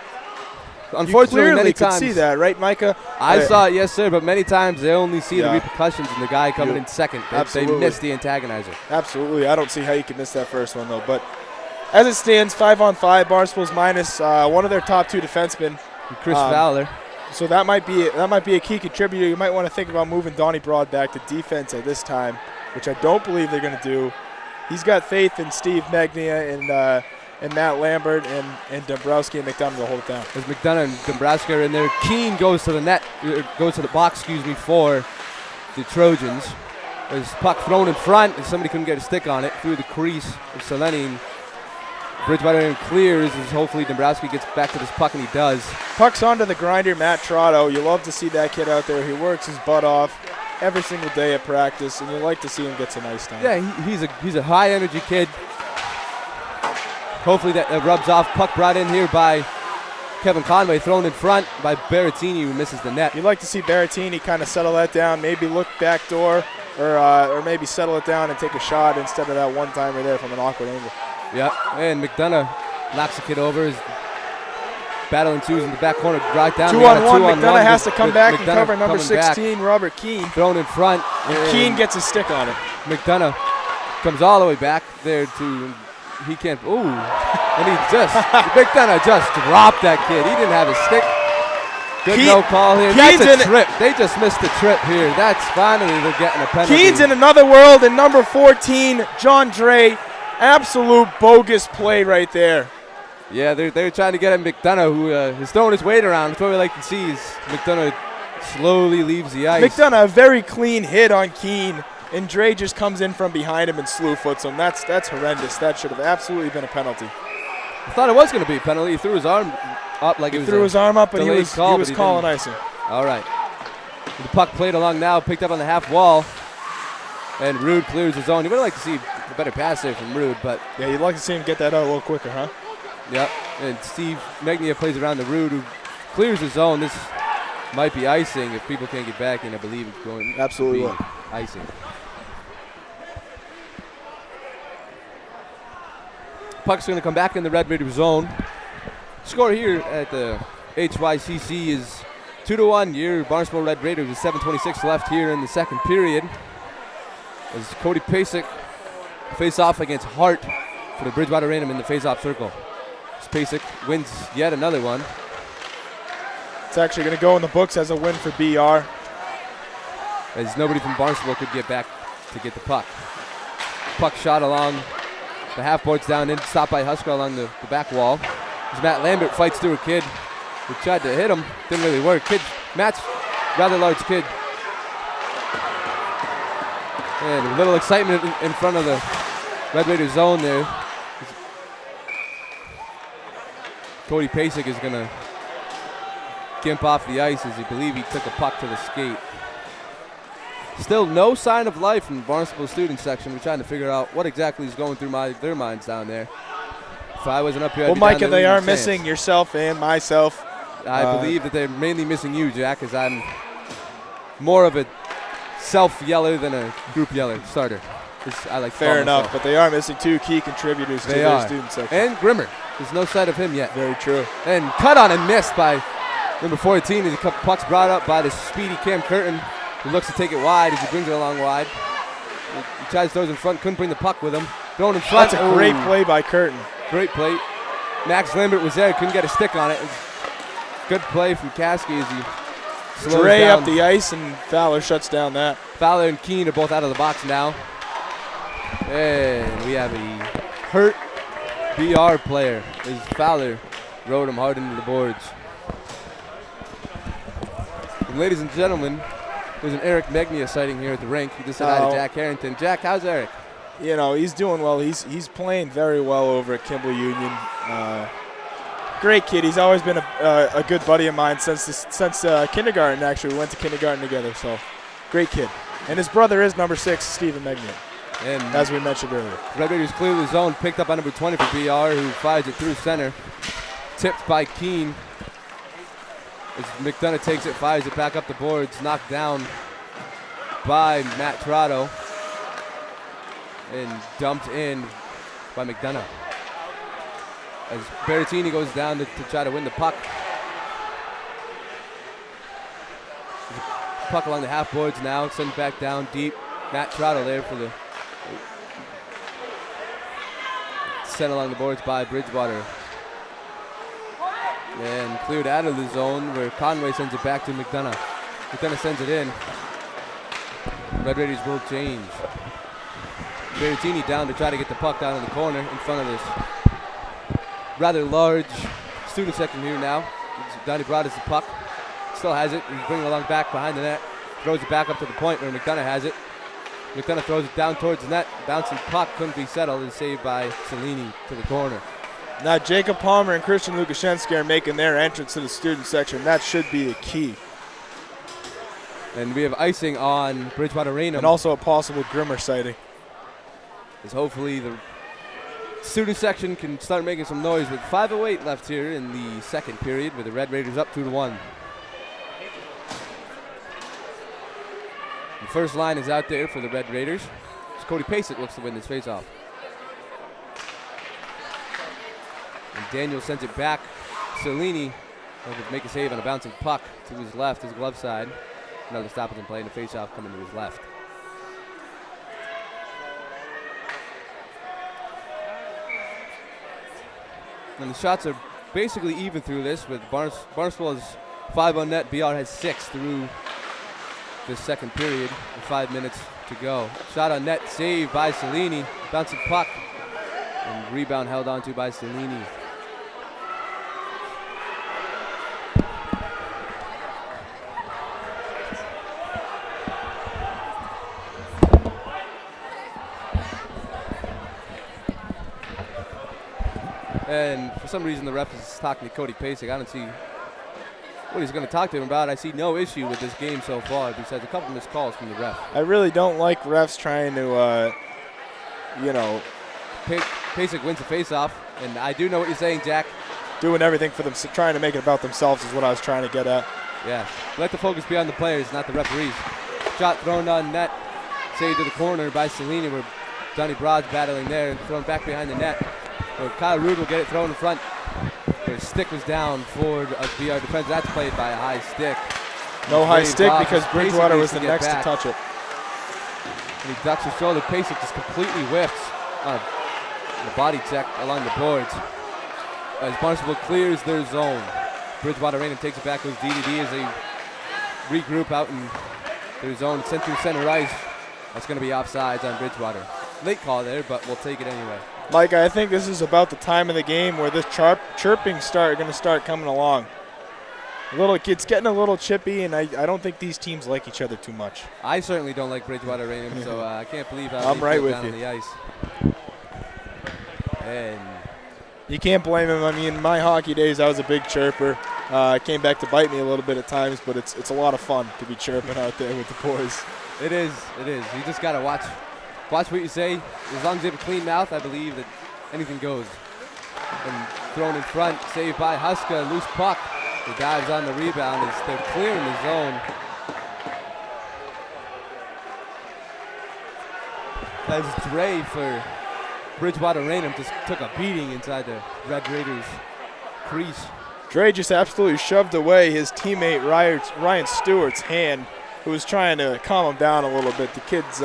unfortunately, you many could times see that, right, Micah? I saw it, yes, sir, but many times they only see the repercussions in the guy coming in second. They miss the antagonizer. Absolutely. I don't see how you can miss that first one, though. But as it stands, 5-on-5, Barnstable's minus one of their top two defensemen. Chris Fowler. So that might be a key contributor. You might want to think about moving Donnie Broad back to defense at this time, which I don't believe they're going to do. He's got faith in Steve Megnia and Matt Lambert and Dombrowski and McDonough to hold it down. As McDonough and Dombrowski are in there, Keene goes to the net, goes to the box, for the Trojans. There's puck thrown in front, and somebody couldn't get a stick on it through the crease of Selene. Bridgewater clears as hopefully Dombrowski gets back to this puck, and he does. Puck's onto the grinder, Matt Trotto. You love to see that kid out there. He works his butt off every single day at practice, and you like to see him get some ice time. Yeah, he's a high-energy kid. Hopefully that rubs off. Puck brought in here by Kevin Conway, thrown in front by Berrettini, who misses the net. You'd like to see Berrettini kind of settle that down, maybe look back door, or maybe settle it down and take a shot instead of that one-timer there from an awkward angle. Yep, and McDonough knocks the kid over. His battle ensues in the back corner, right down. 2-on-1, McDonough has to come back and cover number 16, back. Robert Keene. Thrown in front. And Keene gets a stick on it. McDonough comes all the way back there to, he can't, ooh. And McDonough just dropped that kid. He didn't have a stick. Good no call here. Keene's that's a trip. They just missed the trip here. That's finally they're getting a penalty. Keene's in another world, and number 14, John Dre. Absolute bogus play right there. Yeah, they're trying to get at McDonough, who is throwing his weight around. That's what we like to see is McDonough slowly leaves the ice. McDonough, a very clean hit on Keene, and Dre just comes in from behind him and slew foots him. That's horrendous. That should have absolutely been a penalty. I thought it was going to be a penalty. He threw his arm up like it was. He threw his arm up, and he was calling didn't. icing. All right. The puck played along now, picked up on the half wall, and Rude clears his own. You would like to see a better pass there from Rude, but yeah, you'd like to see him get that out a little quicker, huh? Yep. And Steve Megnia plays around the Rude, who clears his own. This might be icing if people can't get back, and I believe it's going absolutely to be icing. Puck's going to come back in the Red Raider zone. Score here at the HYCC is 2-1. Your Barnstable Red Raiders with 7:26 left here in the second period. As Cody Pasek face off against Hart for the Bridgewater Raynham in the face-off circle. As Pasek wins yet another one. It's actually going to go in the books as a win for BR. As nobody from Barnstable could get back to get the puck. Puck shot along the half boards down in, stopped by Husker along the back wall. As Matt Lambert fights through a kid who tried to hit him. Didn't really work. Matt's rather large kid. And a little excitement in front of the Red Raider zone there. Cody Pasek is going to gimp off the ice as he believe he took a puck to the skate. Still no sign of life in the Barnstable student section. We're trying to figure out what exactly is going through their minds down there. If I wasn't up here, I'd be Micah, down they there are missing yourself and myself. I believe that they're mainly missing you, Jack, as I'm more of a self-yeller than a group yeller starter. I like fair enough, but they are missing two key contributors to their student section. And Grimmer. There's no sight of him yet. Very true. And cut on and missed by number 14. The puck's brought up by the speedy Cam Curtin, who looks to take it wide as he brings it along wide. He tries to throw it in front, couldn't bring the puck with him. Thrown in front. That's a great play by Curtin. Great play. Max Lambert was there, couldn't get a stick on it. Good play from Caskey as he slows Dre down. up the ice, and Fowler shuts down that. Fowler and Keene are both out of the box now. And we have a hurt BR player. His Fowler rode him hard into the boards. And ladies and gentlemen, there's an Eric Megnia sighting here at the rink. He just said hi to Jack Harrington. Jack, how's Eric? You know, he's doing well. He's playing very well over at Kimball Union. Great kid. He's always been a good buddy of mine since kindergarten. Actually, we went to kindergarten together. So, great kid. And his brother is number 6, Stephen Megnia, and as we mentioned earlier. Red Raiders clear the zone, picked up by number 20 for BR, who fires it through center. Tipped by Keene. As McDonough takes it, fires it back up the boards, knocked down by Matt Trotto, and dumped in by McDonough. As Berrettini goes down to try to win the puck. Puck along the half boards now, sent back down deep. Matt Trotto there for the sent along the boards by Bridgewater. And cleared out of the zone where Conway sends it back to McDonough. McDonough sends it in. Red Raiders will change. Berrettini down to try to get the puck down in the corner in front of this rather large student section here now. Donnie Broad has the puck. Still has it. He's bringing it along back behind the net. Throws it back up to the point where McDonough has it. McDonough throws it down towards the net. Bouncing puck couldn't be settled and saved by Cellini to the corner. Now Jacob Palmer and Christian Lukashenski are making their entrance to the student section. That should be the key. And we have icing on Bridgewater Raynham. And also a possible Grimmer sighting. As hopefully the student section can start making some noise with 5:08 left here in the second period with the Red Raiders up 2-1. The first line is out there for the Red Raiders. As Cody Pasek looks to win this faceoff. And Daniel sends it back. Cellini will make a save on a bouncing puck to his left, his glove side. Another stoppage in play and the faceoff coming to his left. And the shots are basically even through this with Barnstable has 5 on net. BR has 6 through this second period with 5 minutes to go. Shot on net, saved by Cellini. Bouncing puck and rebound held onto by Cellini. And for some reason the ref is talking to Cody Pasek. I don't see what he's going to talk to him about. I see no issue with this game so far besides a couple missed calls from the ref. I really don't like refs trying to, Pasek wins the faceoff, and I do know what you're saying, Jack. Doing everything for them, trying to make it about themselves is what I was trying to get at. Yeah, let the focus be on the players, not the referees. Shot thrown on net, saved to the corner by Cellini, where Donnie Broad's battling there and thrown back behind the net. Where Kyle Rude will get it thrown in front. His stick was down for a BR defense. That's played by a high stick. No high stick because Bridgewater was the next to touch it. And he ducks his shoulder. Pasek just completely whiffs on the body check along the boards. As Barnstable clears their zone. Bridgewater Raynham takes it back, goes DDD as they regroup out in their zone. Sent through center ice. That's going to be offsides on Bridgewater. Late call there, but we'll take it anyway. Mike, I think this is about the time of the game where this chirping's going to start coming along. It's getting a little chippy, and I don't think these teams like each other too much. I certainly don't like Bridgewater Raynham, so I can't believe how I'm right with down you. On the ice. And you can't blame him. I mean, in my hockey days, I was a big chirper. It came back to bite me a little bit at times, but it's a lot of fun to be chirping out there with the boys. It is. You just got to watch what you say. As long as you have a clean mouth, I believe that anything goes. And thrown in front, saved by Huska, loose puck. He dives on the rebound as they're clearing the zone. As Dre for Bridgewater Raynham just took a beating inside the Red Raiders crease. Dre just absolutely shoved away his teammate Ryan Stewart's hand, who was trying to calm him down a little bit. The kid's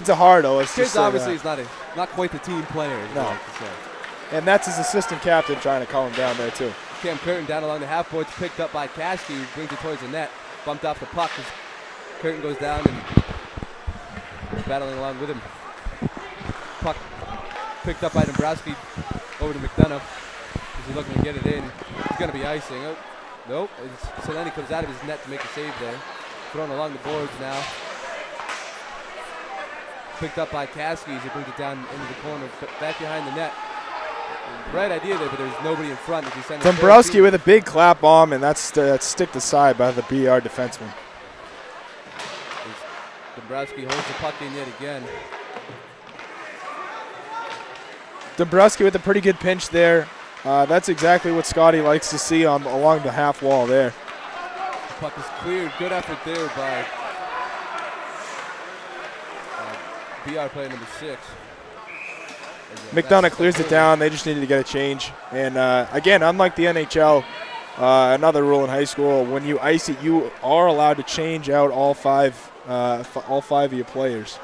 a hardo. Kid's obviously is not quite the team player. No. Like to say. And that's his assistant captain trying to calm him down there too. Cam Curtin down along the half boards, picked up by Caskey, who brings it towards the net, bumped off the puck as Curtin goes down and is battling along with him. picked up by Dombrowski over to McDonough. He's looking to get it in. He's going to be icing. Oh, nope. Seleni comes out of his net to make a save there. Thrown along the boards now. Picked up by Caskey as he brings it down into the corner, back behind the net. Right idea there, but there's nobody in front. As he sends Dombrowski with a big clap bomb, and that's sticked aside by the BR defenseman. Dombrowski holds the puck in yet again. Dombrowski with a pretty good pinch there. That's exactly what Scotty likes to see along the half wall there. The puck is cleared. Good effort there by BR player number 6. McDonough clears it down. They just needed to get a change. And again, unlike the NHL, another rule in high school, when you ice it, you are allowed to change out all five of your players.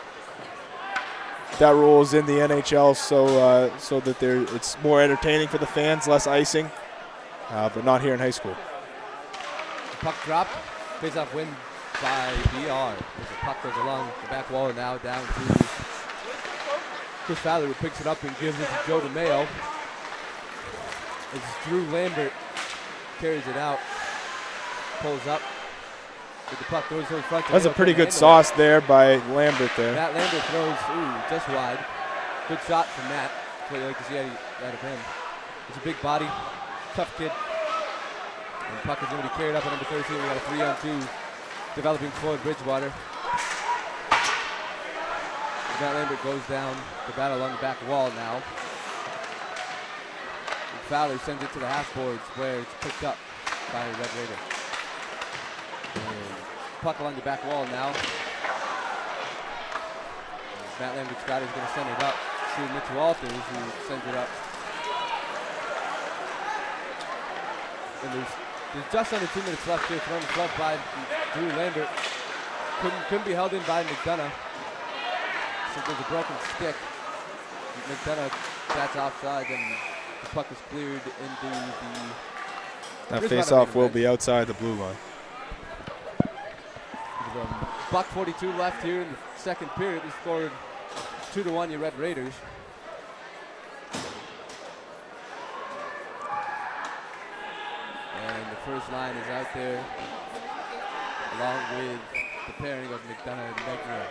That rule is in the NHL so that it's more entertaining for the fans, less icing, but not here in high school. The puck dropped. Face-off win by BR. As the puck goes along the back wall now down to Chris Fowler, who picks it up and gives it to Joe DeMeo. As Drew Lambert carries it out, pulls up with the puck, throws it in front. That's a pretty good sauce there by Lambert there. Matt Lambert throws, just wide. Good shot from Matt. That's what you like to see out of him. He's a big body, tough kid. And the puck is going to be carried up at number 13. We got a 3-on-2 developing for Bridgewater. Matt Lambert goes down the battle along the back wall now. And Fowler sends it to the half boards where it's picked up by Red Raider. And puck along the back wall now. And Matt Lambert's got it, he's going to send it up to Mitch Walters, who sends it up. And there's just under 2 minutes left here, thrown the glove by Drew Lambert. Couldn't be held in by McDonough. So there's a broken stick. McDonough bats offside, and the puck is cleared into the... That face-off will be outside the blue line. There's buck 42 left here in the second period. We scored 2-1, your Red Raiders. And the first line is out there, along with the pairing of McDonough and Megna.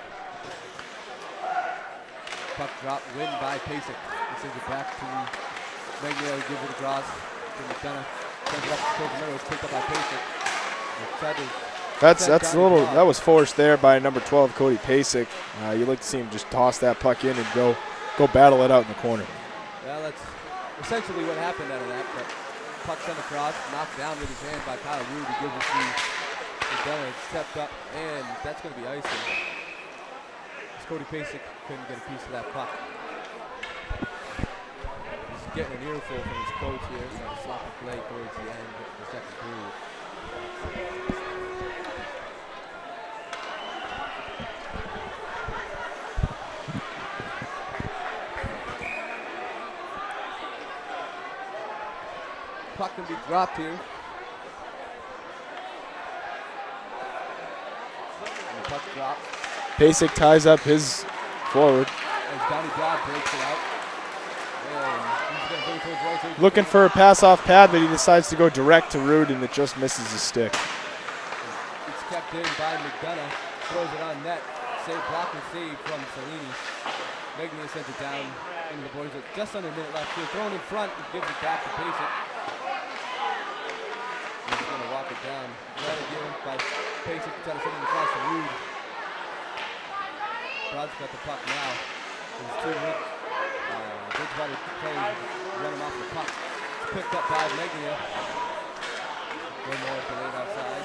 Puck drop, win by Pasek. He sends it back to Megna, gives it across to McDonough. Sends it up to the middle, it's picked up by Pasek. That was forced there by number 12, Cody Pasek. You'd like to see him just toss that puck in and go battle it out in the corner. Well, that's essentially what happened out of that. But puck sent across, knocked down with his hand by Kyle Rude. He gives it to McDonough. It's stepped up, and that's going to be icing. Cody Pasek couldn't get a piece of that puck. He's getting an earful from his coach here. So a sloppy play towards the end of the second period. Puck can be dropped here. And the puck dropped. Pasek ties up his forward. As Donnie Broad breaks it out. And he's going to bring it towards right. Looking for a pass off pad, but he decides to go direct to Rude, and it just misses his stick. It's kept in by McDonough. Throws it on net. Block and save from Salini. Megna sends it down into the boards. Just under a minute left here. Thrown in front. He gives it back to Pasek. He's going to walk it down. Right again by Pasek. Trying to send it across to Rude. Broad's got the puck now. There's 2 minutes. Bridgewater players run him off the puck. It's picked up by Megna. One more delayed outside.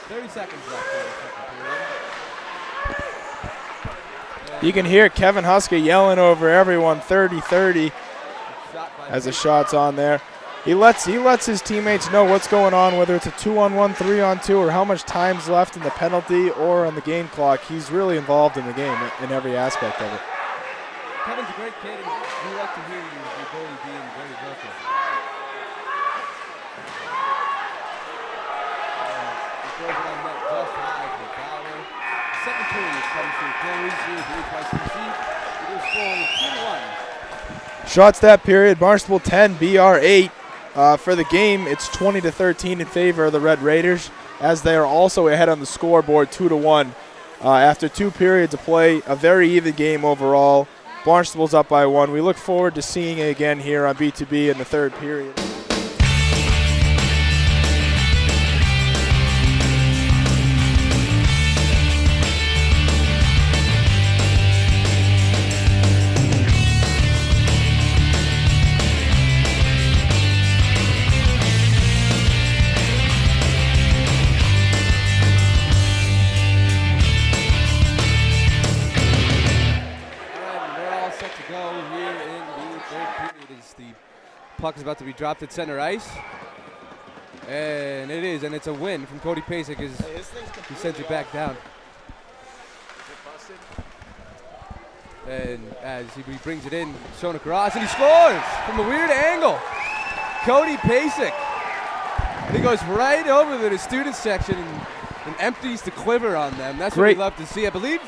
There's 30 seconds left in the second period. You can hear Kevin Huska yelling over everyone, 30-30, as the shot's on there. He lets his teammates know what's going on, whether it's a 2-on-1, 3-on-2, or how much time's left in the penalty or on the game clock. He's really involved in the game in every aspect of it. Kevin's a great kid, and we like to hear your goalie being very vocal. He throws it on net just high for Fowler. Second period comes to a close here at the HYCC. It is scoring 2-1. Shot stat period, Barnstable 10, BR 8. For the game, it's 20-13 in favor of the Red Raiders, as they are also ahead on the scoreboard 2-1. After 2 periods of play, a very even game overall. Barnstable's up by 1. We look forward to seeing it again here on B2B in the 3rd period. Puck is about to be dropped at center ice. And it is, and it's a win from Cody Pasek as he sends it back down. And as he brings it in, shown across, and he scores from a weird angle. Cody Pasek. And he goes right over to the student section and empties the quiver on them. That's what we love to see, I believe.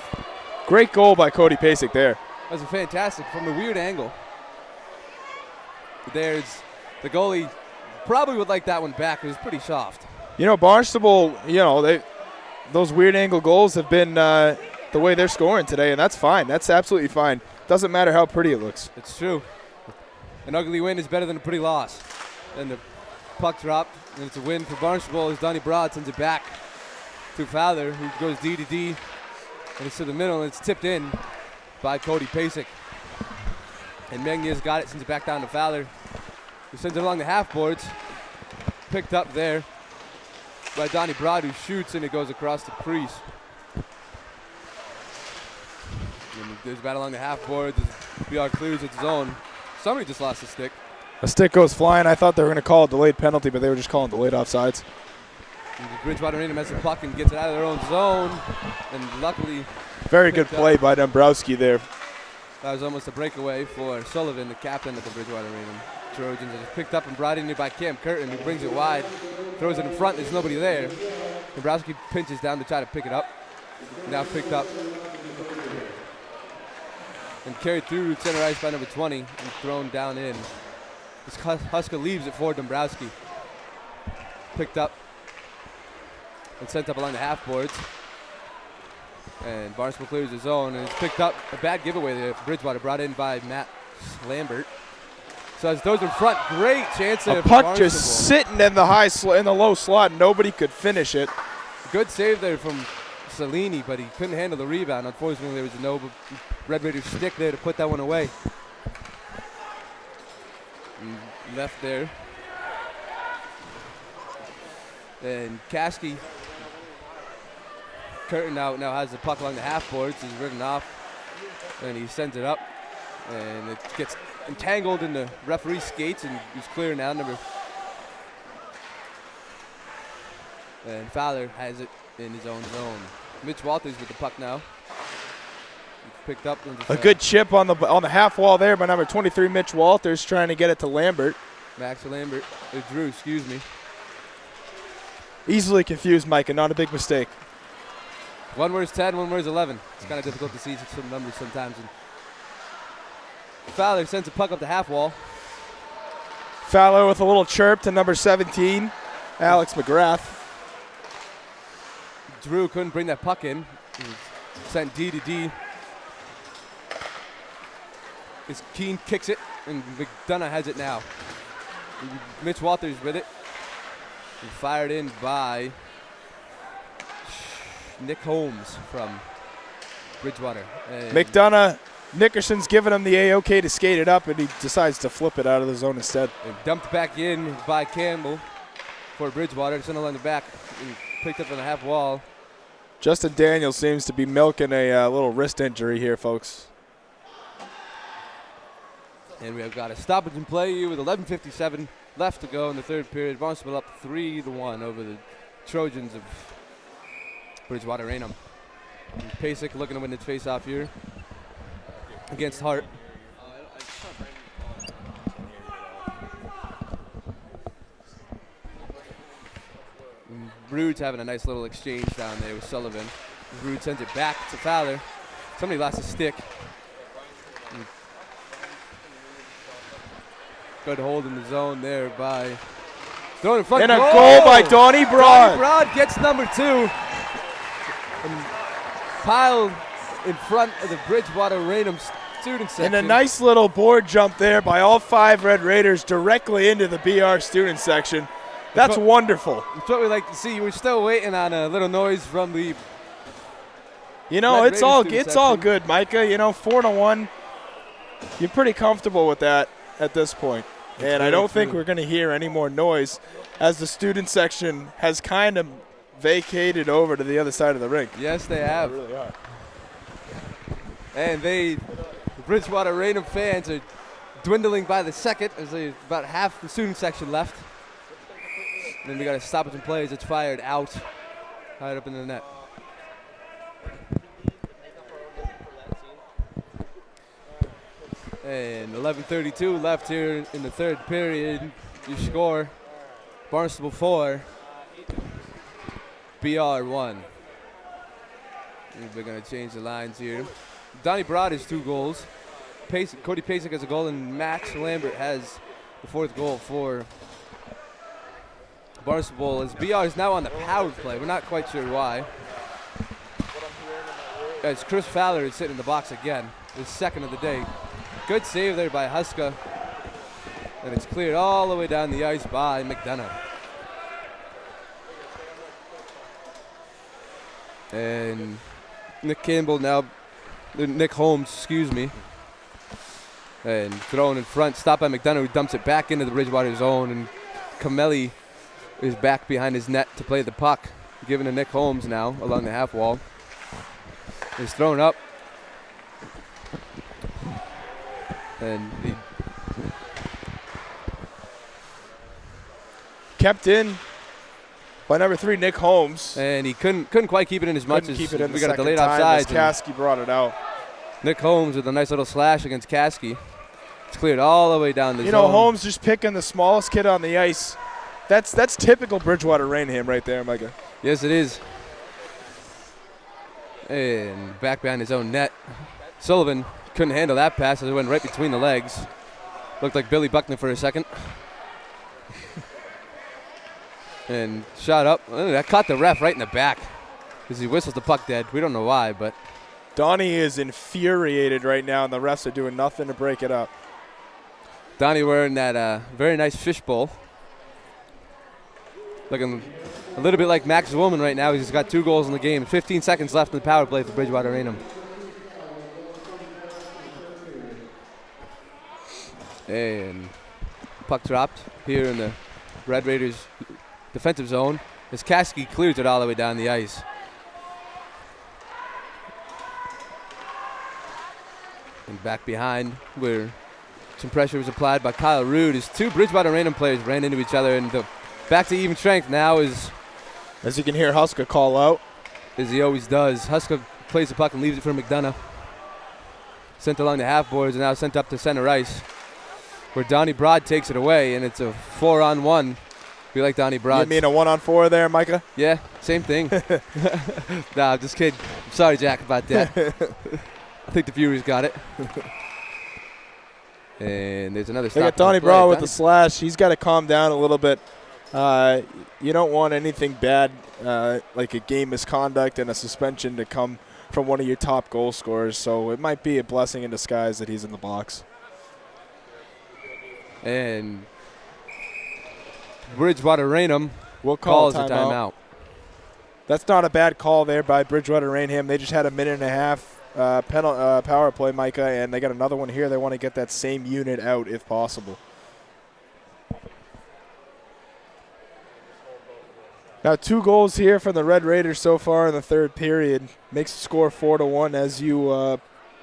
Great goal by Cody Pasek there. That was a fantastic from the weird angle. There's the goalie probably would like that one back. It was pretty soft. You know, Barnstable, those weird angle goals have been the way they're scoring today, and that's fine. That's absolutely fine. Doesn't matter how pretty it looks. It's true. An ugly win is better than a pretty loss. And the puck dropped, and it's a win for Barnstable as Donnie Broad sends it back to Fowler, who goes D to D, and it's to the middle, and it's tipped in by Cody Pasek. And Magnia's got it, sends it back down to Fowler, who sends it along the half boards. Picked up there by Donnie Broad, who shoots, and it goes across the crease. And there's a battle along the half boards as BR clears its zone. Somebody just lost a stick. A stick goes flying. I thought they were going to call a delayed penalty, but they were just calling delayed offsides. And Bridgewater Raynham has the puck and gets it out of their own zone. And luckily, very good play by Dombrowski there. That was almost a breakaway for Sullivan, the captain of the Bridgewater Raynham Trojans. It's picked up and brought in by Cam Curtin, who brings it wide, throws it in front. There's nobody there. Dombrowski pinches down to try to pick it up. Now picked up and carried through center ice by number 20 and thrown down in. This Husker leaves it for Dombrowski. Picked up and sent up along the half boards. And Barnstable clears the zone, and it's picked up. A bad giveaway there for Bridgewater, brought in by Matt Lambert. So as those in front, great chance there for Barnstable. Puck just sitting in the low slot. Nobody could finish it. Good save there from Salini, but he couldn't handle the rebound. Unfortunately, there was no Red Raiders stick there to put that one away. And left there. And Caskey. Curtin now has the puck along the half boards. He's ridden off, and he sends it up, and it gets entangled in the referee's skates, and he's clear now. And Fowler has it in his own zone. Mitch Walters with the puck now. He's picked up. A good chip on the half wall there by number 23, Mitch Walters, trying to get it to Lambert. Drew, excuse me. Easily confused, Mike, and not a big mistake. One word's 10, one word's 11. It's kind of difficult to see some numbers sometimes. And Fowler sends a puck up the half wall. Fowler with a little chirp to number 17, Alex McGrath. Drew couldn't bring that puck in. He sent D to D. As Keene kicks it, and McDonough has it now. Mitch Walters with it. And fired in by Nick Holmes from Bridgewater. And McDonough, Nickerson's giving him the A-OK to skate it up, and he decides to flip it out of the zone instead. And dumped back in by Campbell for Bridgewater. Sent along the back and picked up on the half wall. Justin Daniels seems to be milking a little wrist injury here, folks. And we have got a stoppage in play with 11:57 left to go in the 3rd period. Barnstable up 3-1 over the Trojans of Bridgewater Raynham. Pasek looking to win this face-off here against Hart. Rude's having a nice little exchange down there with Sullivan. Rude sends it back to Fowler. Somebody lost a stick. Good hold in the zone there by throwing in front. And a goal by Donnie Broad. Donnie Broad gets number 2. And piled in front of the Bridgewater Raynham student section. And a nice little board jump there by all 5 Red Raiders directly into the BR student section. That's wonderful. That's what we like to see. We're still waiting on a little noise from the it's all good, Micah. 4-1. You're pretty comfortable with that at this point. And I don't think we're going to hear any more noise as the student section has kind of vacated over to the other side of the rink. Yes, they have. They really are. And the Bridgewater Raynham fans are dwindling by the second as there's about half the student section left. And then we got a stoppage in play as it's fired out, tied up in the net. And 11:32 left here in the third period. You score Barnstable 4, BR 1. We're going to change the lines here. Donnie Broad has 2 goals. Cody Pasek has a goal, and Max Lambert has the 4th goal for Barnstable. As BR is now on the power play. We're not quite sure why. As Chris Fowler is sitting in the box again, his 2nd of the day. Good save there by Huska. And it's cleared all the way down the ice by McDonough. And Nick Holmes, excuse me. And thrown in front, stopped by McDonough, who dumps it back into the Bridgewater zone. And Camelli is back behind his net to play the puck. Given to Nick Holmes now along the half wall. It's thrown up. And he kept in by number 3, Nick Holmes. And he couldn't quite keep it in as much as keep it in we the got a delayed second time offside. as Caskey brought it out. Nick Holmes with a nice little slash against Caskey. It's cleared all the way down the zone. Holmes just picking the smallest kid on the ice. That's typical Bridgewater Raynham right there, Micah. Yes, it is. And back behind his own net. Sullivan couldn't handle that pass as it went right between the legs. Looked like Billy Buckner for a second. And shot up. That caught the ref right in the back as he whistles the puck dead. We don't know why, but Donnie is infuriated right now, and the refs are doing nothing to break it up. Donnie wearing that very nice fishbowl. Looking a little bit like Max Woolman right now. He's got 2 goals in the game. 15 seconds left in the power play for Bridgewater Raynham. And puck dropped here in the Red Raiders defensive zone as Caskey clears it all the way down the ice. And back behind where some pressure was applied by Kyle Rude as 2 Bridgewater Raynham players ran into each other, and back to even strength now is, as you can hear Huska call out, as he always does. Huska plays the puck and leaves it for McDonough. Sent along the half boards and now sent up to center ice, where Donnie Broad takes it away, and it's a 4-on-1. We like Donnie Broad. You mean a 1-on-4 there, Micah? Yeah, same thing. Nah, I'm just kidding. I'm sorry, Jack, about that. I think the viewers got it. And there's another stop. They got Donnie Broad with the slash. He's got to calm down a little bit. You don't want anything bad, like a game misconduct and a suspension, to come from one of your top goal scorers. So it might be a blessing in disguise that he's in the box. And Bridgewater Raynham calls a timeout. That's not a bad call there by Bridgewater Raynham. They just had a minute and a half power play, Micah, and they got another one here. They want to get that same unit out if possible. Now 2 goals here from the Red Raiders so far in the third period. Makes the score 4-1, as you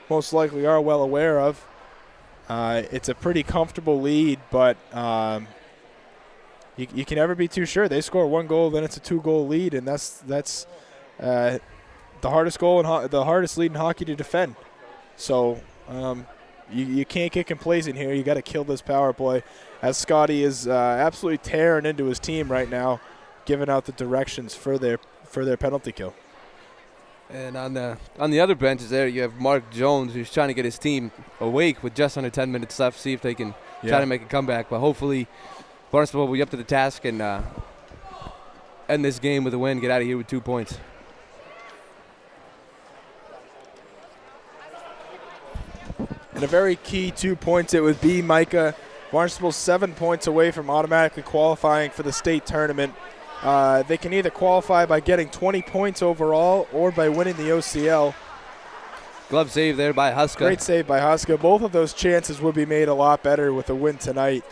most likely are well aware of. It's a pretty comfortable lead, but you can never be too sure. They score 1 goal, then it's a 2-goal lead, and that's the hardest goal and the hardest lead in hockey to defend. So you can't get complacent here. You got to kill this power play, as Scotty is absolutely tearing into his team right now, giving out the directions for their penalty kill. And on the other benches there, you have Mark Jones, who's trying to get his team awake with just under 10 minutes left, see if they can try to make a comeback. But hopefully Barnstable will be up to the task and end this game with a win, get out of here with 2 points. And a very key 2 points it would be, Micah. Barnstable's 7 points away from automatically qualifying for the state tournament. They can either qualify by getting 20 points overall or by winning the OCL. Glove save there by Huska. Great save by Huska. Both of those chances would be made a lot better with a win tonight.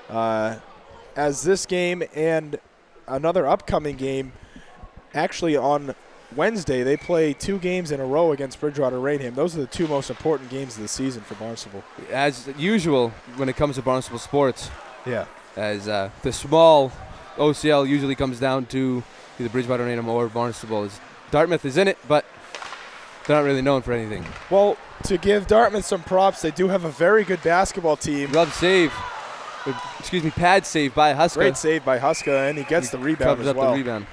As this game and another upcoming game, actually on Wednesday, they play 2 games in a row against Bridgewater Raynham. Those are the 2 most important games of the season for Barnstable. As usual when it comes to Barnstable sports. Yeah. As the small OCL usually comes down to either Bridgewater Raynham or Barnstable. As Dartmouth is in it, but they're not really known for anything. Well, to give Dartmouth some props, they do have a very good basketball team. Glove save. Pad save by Huska. Great save by Huska, and he gets the rebound as well. Covers up the rebound.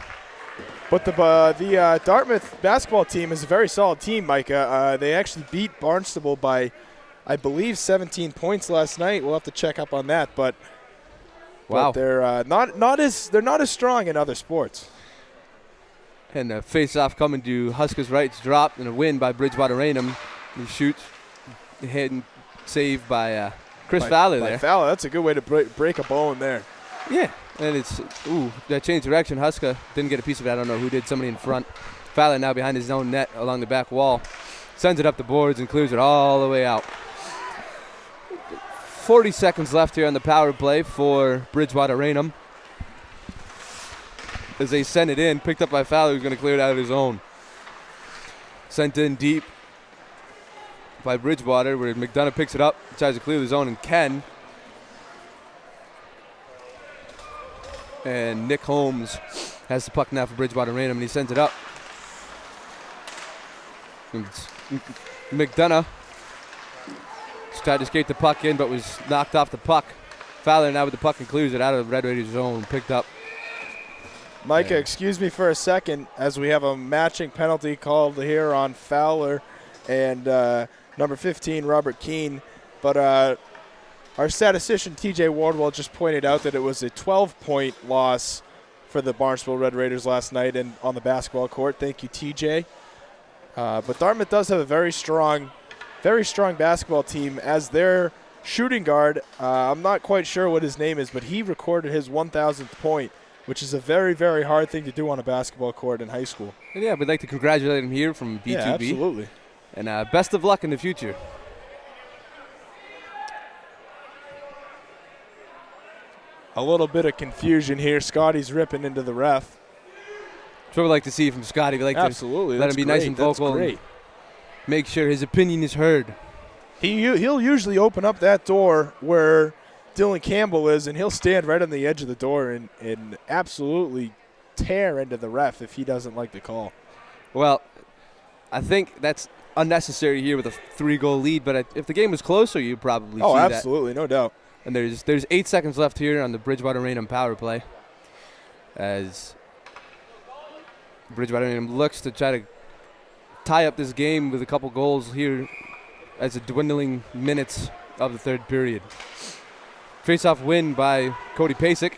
But the Dartmouth basketball team is a very solid team, Micah. They actually beat Barnstable by, I believe, 17 points last night. We'll have to check up on that, but wow, they're not as strong in other sports. And a face-off coming to Huska's right. It's dropped, and a win by Bridgewater Raynham. He shoots, hit and save by Chris Fowler there. Fowler, that's a good way to break a bone there. Yeah, and it's, that changed direction. Huska didn't get a piece of it. I don't know who did, somebody in front. Fowler now behind his own net along the back wall. Sends it up the boards and clears it all the way out. 40 seconds left here on the power play for Bridgewater Raynham. As they send it in, picked up by Fowler, who's going to clear it out of his own. Sent in deep by Bridgewater, where McDonough picks it up, tries to clear the zone, and Ken. And Nick Holmes has the puck now for Bridgewater Raynham, and he sends it up. And McDonough tried to skate the puck in, but was knocked off the puck. Fowler now with the puck and clears it out of the Red Raiders zone, picked up. Micah, excuse me for a second, as we have a matching penalty called here on Fowler and number 15, Robert Keene. But our statistician, TJ Wardwell, just pointed out that it was a 12-point loss for the Barnstable Red Raiders last night and on the basketball court. Thank you, TJ. But Dartmouth does have a very strong basketball team as their shooting guard. I'm not quite sure what his name is, but he recorded his 1,000th point, which is a very, very hard thing to do on a basketball court in high school. And yeah, we'd like to congratulate him here from B2B. Yeah, absolutely. And best of luck in the future. A little bit of confusion here. Scotty's ripping into the ref. That's what we like to see from Scotty. We like absolutely. to let him be nice and vocal. And make sure his opinion is heard. He'll usually open up that door where Dylan Campbell is, and he'll stand right on the edge of the door and absolutely tear into the ref if he doesn't like the call. Well, I think that's unnecessary here with a 3-goal lead, but if the game was closer, you'd probably see that. Oh, absolutely, no doubt. And there's 8 seconds left here on the Bridgewater Raynham power play as Bridgewater Raynham looks to try to tie up this game with a couple goals here as the dwindling minutes of the third period. Face-off win by Cody Pasek.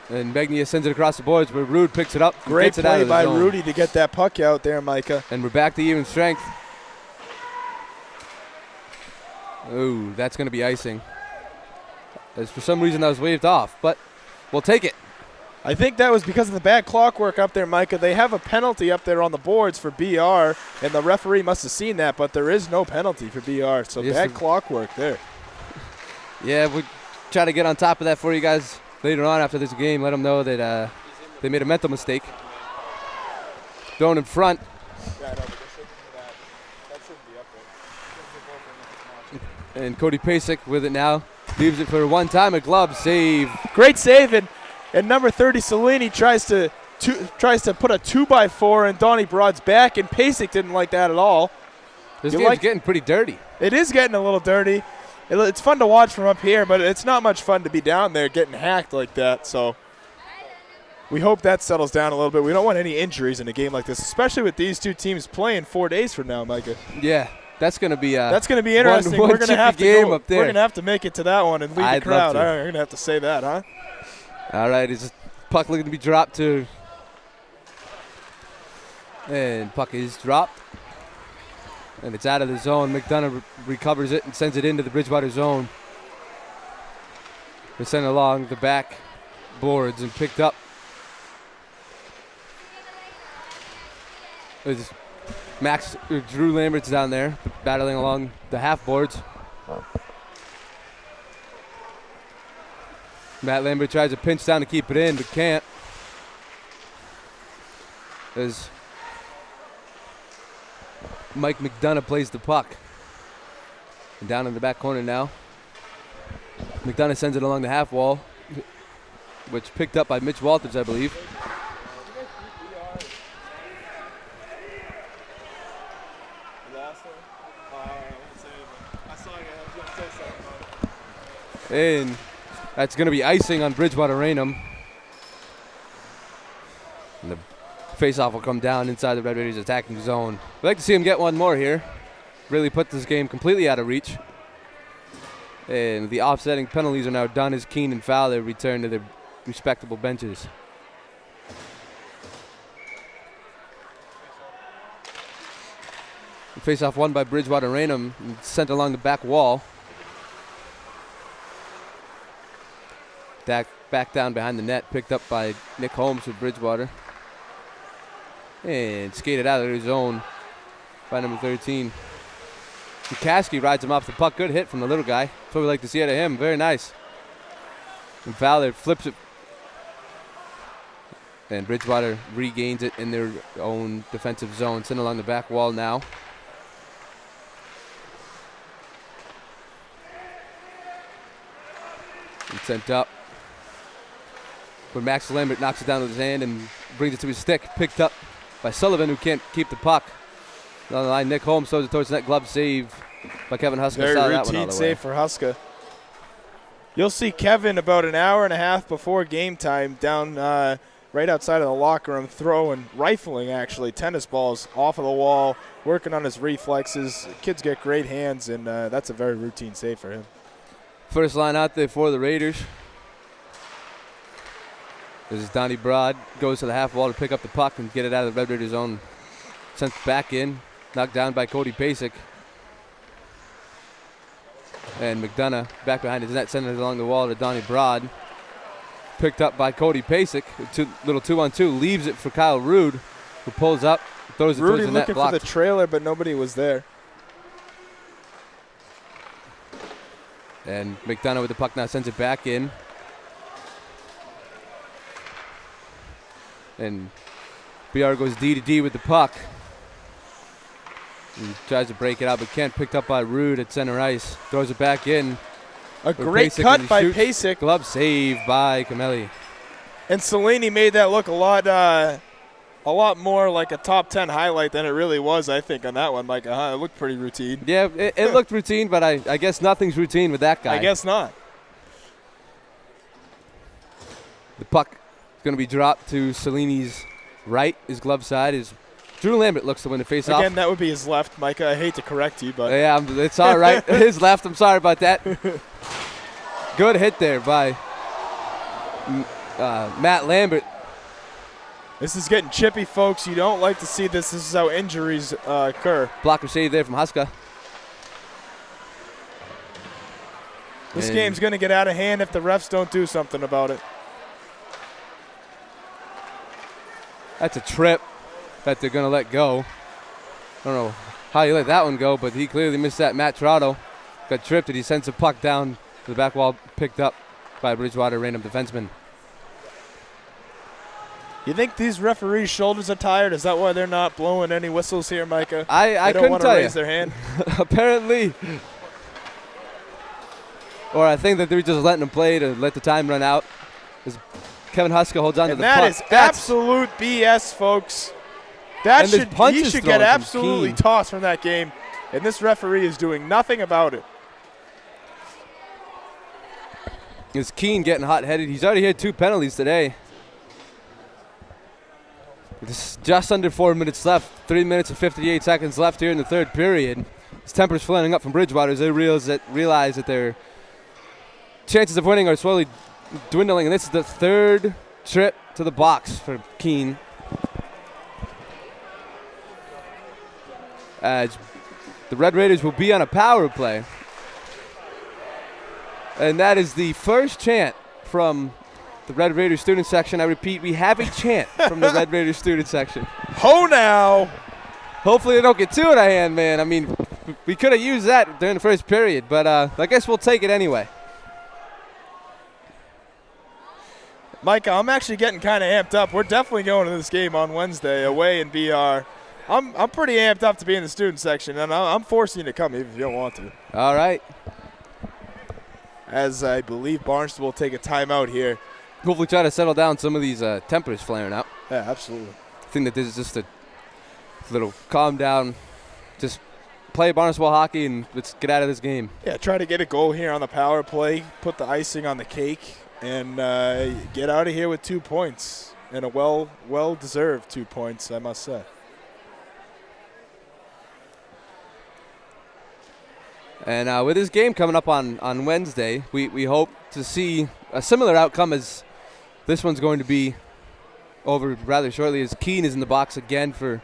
And Magnia sends it across the boards, but Rude picks it up. Great play by Rudy to get that puck out there, Micah. And we're back to even strength. Ooh, that's going to be icing. As for some reason that was waved off, but we'll take it. I think that was because of the bad clock work up there, Micah. They have a penalty up there on the boards for BR, and the referee must have seen that, but there is no penalty for BR, so bad clock work there. Yeah, we'll try to get on top of that for you guys later on after this game. Let them know that they made a mental mistake. Thrown in front. And Cody Pasek with it now. Leaves it for a one-time, a glove save. Great save, and number 30, Cellini tries to put a 2x4 in Donnie Broad's back, and Pasek didn't like that at all. This game's getting pretty dirty. It is getting a little dirty. It's fun to watch from up here, but it's not much fun to be down there getting hacked like that. So we hope that settles down a little bit. We don't want any injuries in a game like this, especially with these two teams playing 4 days from now, Micah. Yeah, That's going to be interesting. One we're going to have to game go, up there. We're going to have to make it to that one and lead I'd the crowd. love to. All right, we're going to have to say that, huh? All right, is puck looking to be dropped to, and puck is dropped, and it's out of the zone. McDonough recovers it and sends it into the Bridgewater zone. It's sent along the back boards and picked up. It's Drew Lambert's down there battling along the half boards. Matt Lambert tries to pinch down to keep it in, but can't. As Mike McDonough plays the puck. And down in the back corner now. McDonough sends it along the half wall, which picked up by Mitch Walters, I believe. And that's going to be icing on Bridgewater Raynham. And the faceoff will come down inside the Red Raiders' attacking zone. We'd like to see him get one more here. Really put this game completely out of reach. And the offsetting penalties are now done as Keene and Fowler return to their respectable benches. The faceoff won by Bridgewater Raynham, sent along the back wall. Back down behind the net, picked up by Nick Holmes for Bridgewater. And skated out of their zone by number 13. McCaskey rides him off the puck. Good hit from the little guy. That's what we like to see out of him. Very nice. And Fowler flips it. And Bridgewater regains it in their own defensive zone. Sent along the back wall now. And sent up. But Max Lambert knocks it down with his hand and brings it to his stick. Picked up by Sullivan, who can't keep the puck. On the line, Nick Holmes throws it towards the net. Glove save by Kevin Huska. Very Saw that one all routine the save way. for Huska. You'll see Kevin about an hour and a half before game time down right outside of the locker room rifling actually, tennis balls off of the wall, working on his reflexes. Kids get great hands, and that's a very routine save for him. First line out there for the Raiders. This is Donnie Broad. Goes to the half wall to pick up the puck and get it out of the Red Raiders' zone. Sent back in. Knocked down by Cody Pasek. And McDonough back behind his net, sending it along the wall to Donnie Broad. Picked up by Cody Pasek. Little 2-on-2. Leaves it for Kyle Rude, who pulls up, throws it Rudy towards the net. looking Blocked. for the trailer, but nobody was there. And McDonough with the puck now sends it back in. And BR goes D to D with the puck. He tries to break it out, but can't. Picked up by Rude at center ice. Throws it back in. A great cut by Pasek. Glove save by Camelli. And Cellini made that look a lot more like a top 10 highlight than it really was, I think, on that one. Like, it looked pretty routine. Yeah, it looked routine, but I guess nothing's routine with that guy. I guess not. The puck is going to be dropped to Cellini's right. His glove side is Drew Lambert looks to win the faceoff. Again, that would be his left, Micah. I hate to correct you, but yeah, it's all right. His left. I'm sorry about that. Good hit there by Matt Lambert. This is getting chippy, folks. You don't like to see this. This is how injuries occur. Blocker save there from Huska. This game's going to get out of hand if the refs don't do something about it. That's a trip that they're going to let go. I don't know how you let that one go, but he clearly missed that. Matt Trotto got tripped and he sends a puck down to the back wall, picked up by a Bridgewater Raynham defenseman. You think these referees' shoulders are tired? Is that why they're not blowing any whistles here, Micah? I don't couldn't want to tell raise you. their hand. Apparently. Or I think that they're just letting them play to let the time run out. As Kevin Huska holds on to the puck. That is absolute BS, folks. He should get absolutely tossed from that game, and this referee is doing nothing about it. Is Keene getting hot-headed? He's already had 2 penalties today. This is just under 4 minutes left. 3 minutes and 58 seconds left here in the third period. His temper's flaring up from Bridgewater as they realize that their chances of winning are slowly dwindling, and this is the third trip to the box for Keene. As the Red Raiders will be on a power play. And that is the first chant from the Red Raiders student section. I repeat, we have a chant from the Red Raiders student section. Ho now! Hopefully they don't get too out of hand, man. I mean, we could have used that during the first period, but I guess we'll take it anyway. Micah, I'm actually getting kind of amped up. We're definitely going to this game on Wednesday away in BR. I'm pretty amped up to be in the student section, and I'm forcing you to come even if you don't want to. All right. As I believe Barnstable will take a timeout here. Hopefully try to settle down some of these tempers flaring up. Yeah, absolutely. I think that this is just a little calm down, just play Barnstable hockey and let's get out of this game. Yeah, try to get a goal here on the power play, put the icing on the cake, and get out of here with 2 points, and a well-deserved 2 points, I must say. And with this game coming up on Wednesday, we hope to see a similar outcome as this one's going to be over rather shortly, as Keene is in the box again for,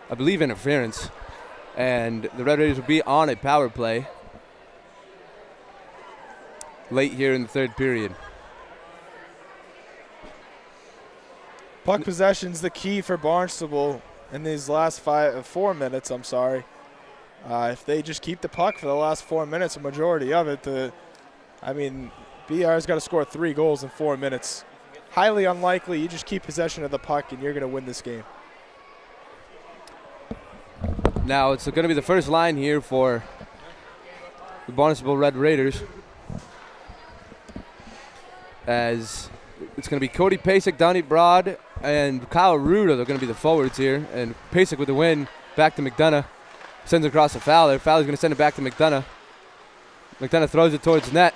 I believe, interference. And the Red Raiders will be on a power play late here in the third period. Puck possession's the key for Barnstable in these last 4 minutes, I'm sorry. If they just keep the puck for the last 4 minutes, a majority of it, BR's got to score 3 goals in 4 minutes. Highly unlikely. You just keep possession of the puck and you're going to win this game. Now it's going to be the first line here for the Barnstable Red Raiders, as it's going to be Cody Pasek, Donnie Broad, and Kyle Ruda. They're going to be the forwards here, and Pasek with the win back to McDonough. Sends it across to Fowler. Fowler's going to send it back to McDonough. McDonough throws it towards net,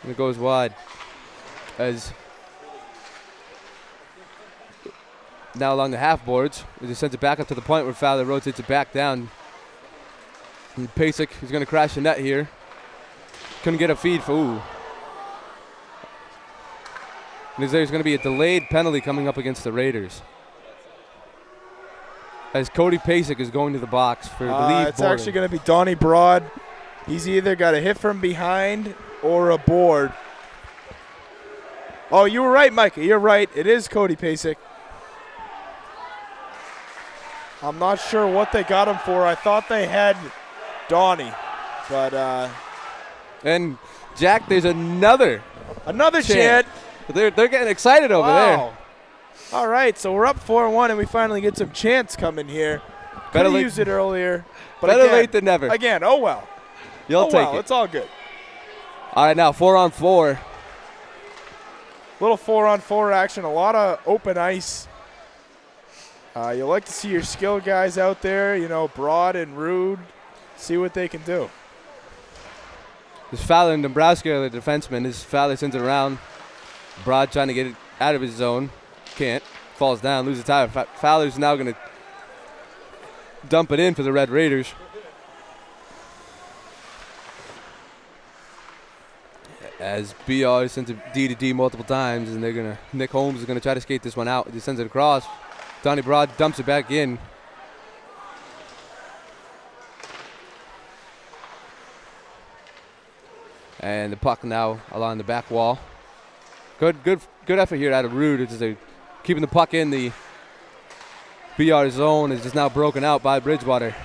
and it goes wide. As now along the half boards, as he sends it back up to the point where Fowler rotates it back down. And Pasek is going to crash the net here. Couldn't get a feed for ooh. And there's going to be a delayed penalty coming up against the Raiders, as Cody Pasek is going to the box for, I believe, it's actually going to be Donnie Broad. He's either got a hit from behind or a board. Oh, you were right, Micah. You're right. It is Cody Pasek. I'm not sure what they got him for. I thought they had Donnie, but and Jack, there's another chant. They're getting excited over there. All right, so we're up 4-1, and we finally get some chants coming here. Could have used it earlier. But better again, late than never. Again, oh well. You'll take it. It's all good. All right, now 4-on-4. Little 4-on-4 action, a lot of open ice. You like to see your skill guys out there, Broad and Rude, see what they can do. This Fowler and Dombrowski, the defenseman. This Fowler sends it around. Broad trying to get it out of his zone. Can't. Falls down, loses tire. Fowler's now going to dump it in for the Red Raiders. As BR sends it D to D multiple times, and Nick Holmes is going to try to skate this one out. He sends it across. Donnie Broad dumps it back in. And the puck now along the back wall. Good effort here out of Rude, as they're keeping the puck in the BR zone. Is just now broken out by Bridgewater.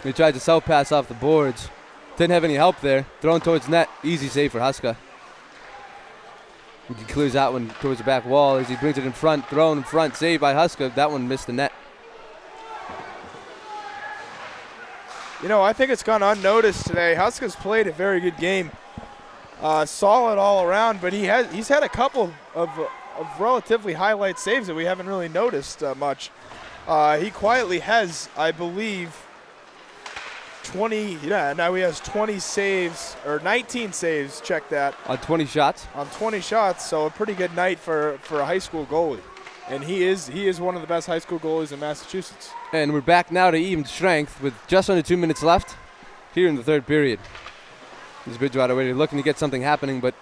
He tried to self pass off the boards. Didn't have any help there. Thrown towards net. Easy save for Huska. He clears that one towards the back wall as he brings it in front. Thrown in front. Saved by Huska. That one missed the net. I think it's gone unnoticed today. Huska's played a very good game. Solid all around, but he's had a couple of relatively highlight saves that we haven't really noticed much. He quietly has, I believe, 20. Yeah, now he has 20 saves or 19 saves. Check that. On 20 shots. On 20 shots, so a pretty good night for a high school goalie. And he is one of the best high school goalies in Massachusetts. And we're back now to even strength with just under 2 minutes left here in the third period. This Bridgewater Raiders looking to get something happening, but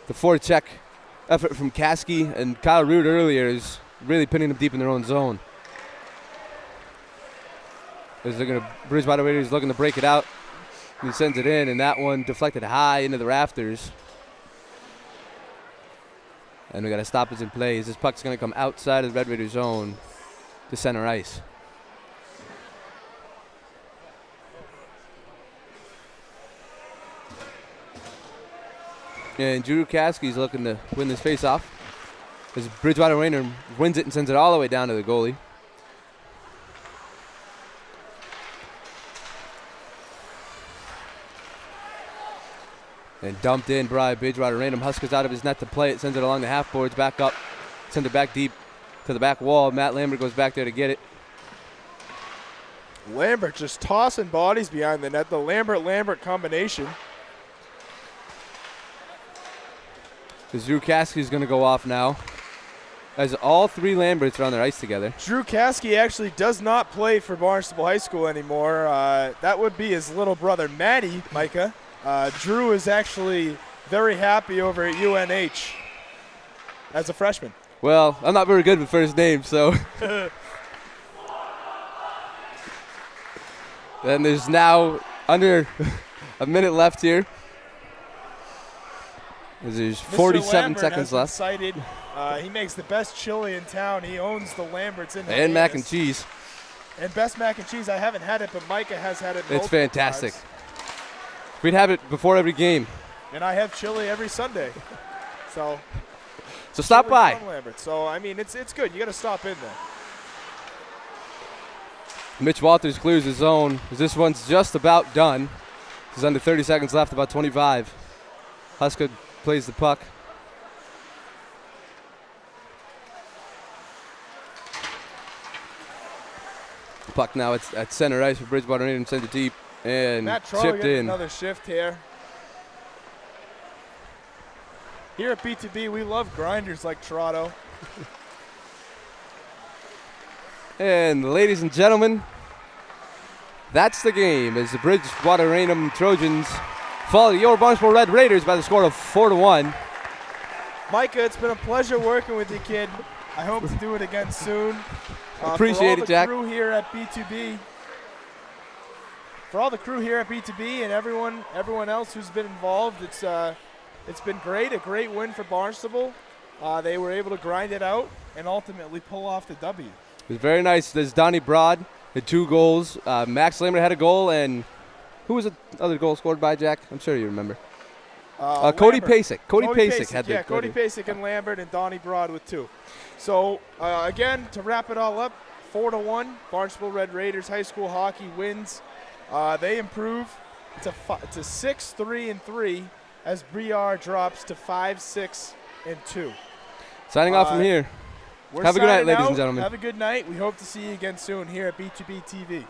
the forecheck effort from Caskey and Kyle Root earlier is really pinning them deep in their own zone. As they're gonna, Bridgewater Raiders looking to break it out. He sends it in, and that one deflected high into the rafters. And we got a stoppage in play as this puck's going to come outside of the Red Raider zone to center ice. And Drew Caskey's looking to win this face-off as Bridgewater Raynham wins it and sends it all the way down to the goalie. And dumped in by Bridgewater Raynham. Huskers out of his net to play it. Sends it along the half boards, back up. Sends it back deep to the back wall. Matt Lambert goes back there to get it. Lambert just tossing bodies behind the net. The Lambert-Lambert combination. As Drew Caskey is going to go off now. As all three Lamberts are on their ice together. Drew Caskey actually does not play for Barnstable High School anymore. That would be his little brother, Matty, Micah. Drew is actually very happy over at UNH as a freshman. Well, I'm not very good with first names, so. Then there's now under a minute left here. There's 47 seconds left. Cited. He makes the best chili in town. He owns the Lamberts in and mac and cheese. And best mac and cheese. I haven't had it, but Micah has had it. It's fantastic. Times. We'd have it before every game. And I have chili every Sunday. So stop by. So, I mean, it's good. You got to stop in there. Mitch Walters clears his zone. This one's just about done. There's under 30 seconds left, about 25. Husker plays the puck. The puck now at center ice for Bridgewater Raynham, sends it deep. And Matt Troll chipped in. Another shift here. Here at B2B, we love grinders like Toronto. And ladies and gentlemen, that's the game as the Bridgewater Raynham Trojans fall your Barnstable Red Raiders by the score of 4-1. Micah, it's been a pleasure working with you, kid. I hope to do it again soon. Appreciate it, Jack. For all the crew here at B2B. For all the crew here at B2B and everyone else who's been involved, it's been great. A great win for Barnstable. They were able to grind it out and ultimately pull off the W. It was very nice. There's Donnie Broad had 2 goals. Max Lambert had a goal, and who was the other goal scored by, Jack? I'm sure you remember. Cody Pasek. Cody Pasek had the yeah, Cody Pasek and Lambert and Donnie Broad with 2. So, again, to wrap it all up, 4-1, Barnstable Red Raiders high school hockey wins. They improve to 6-3-3 as Briar drops to 5-6-2. Signing off from here. Have a good night, ladies and gentlemen. Have a good night. We hope to see you again soon here at B2B TV.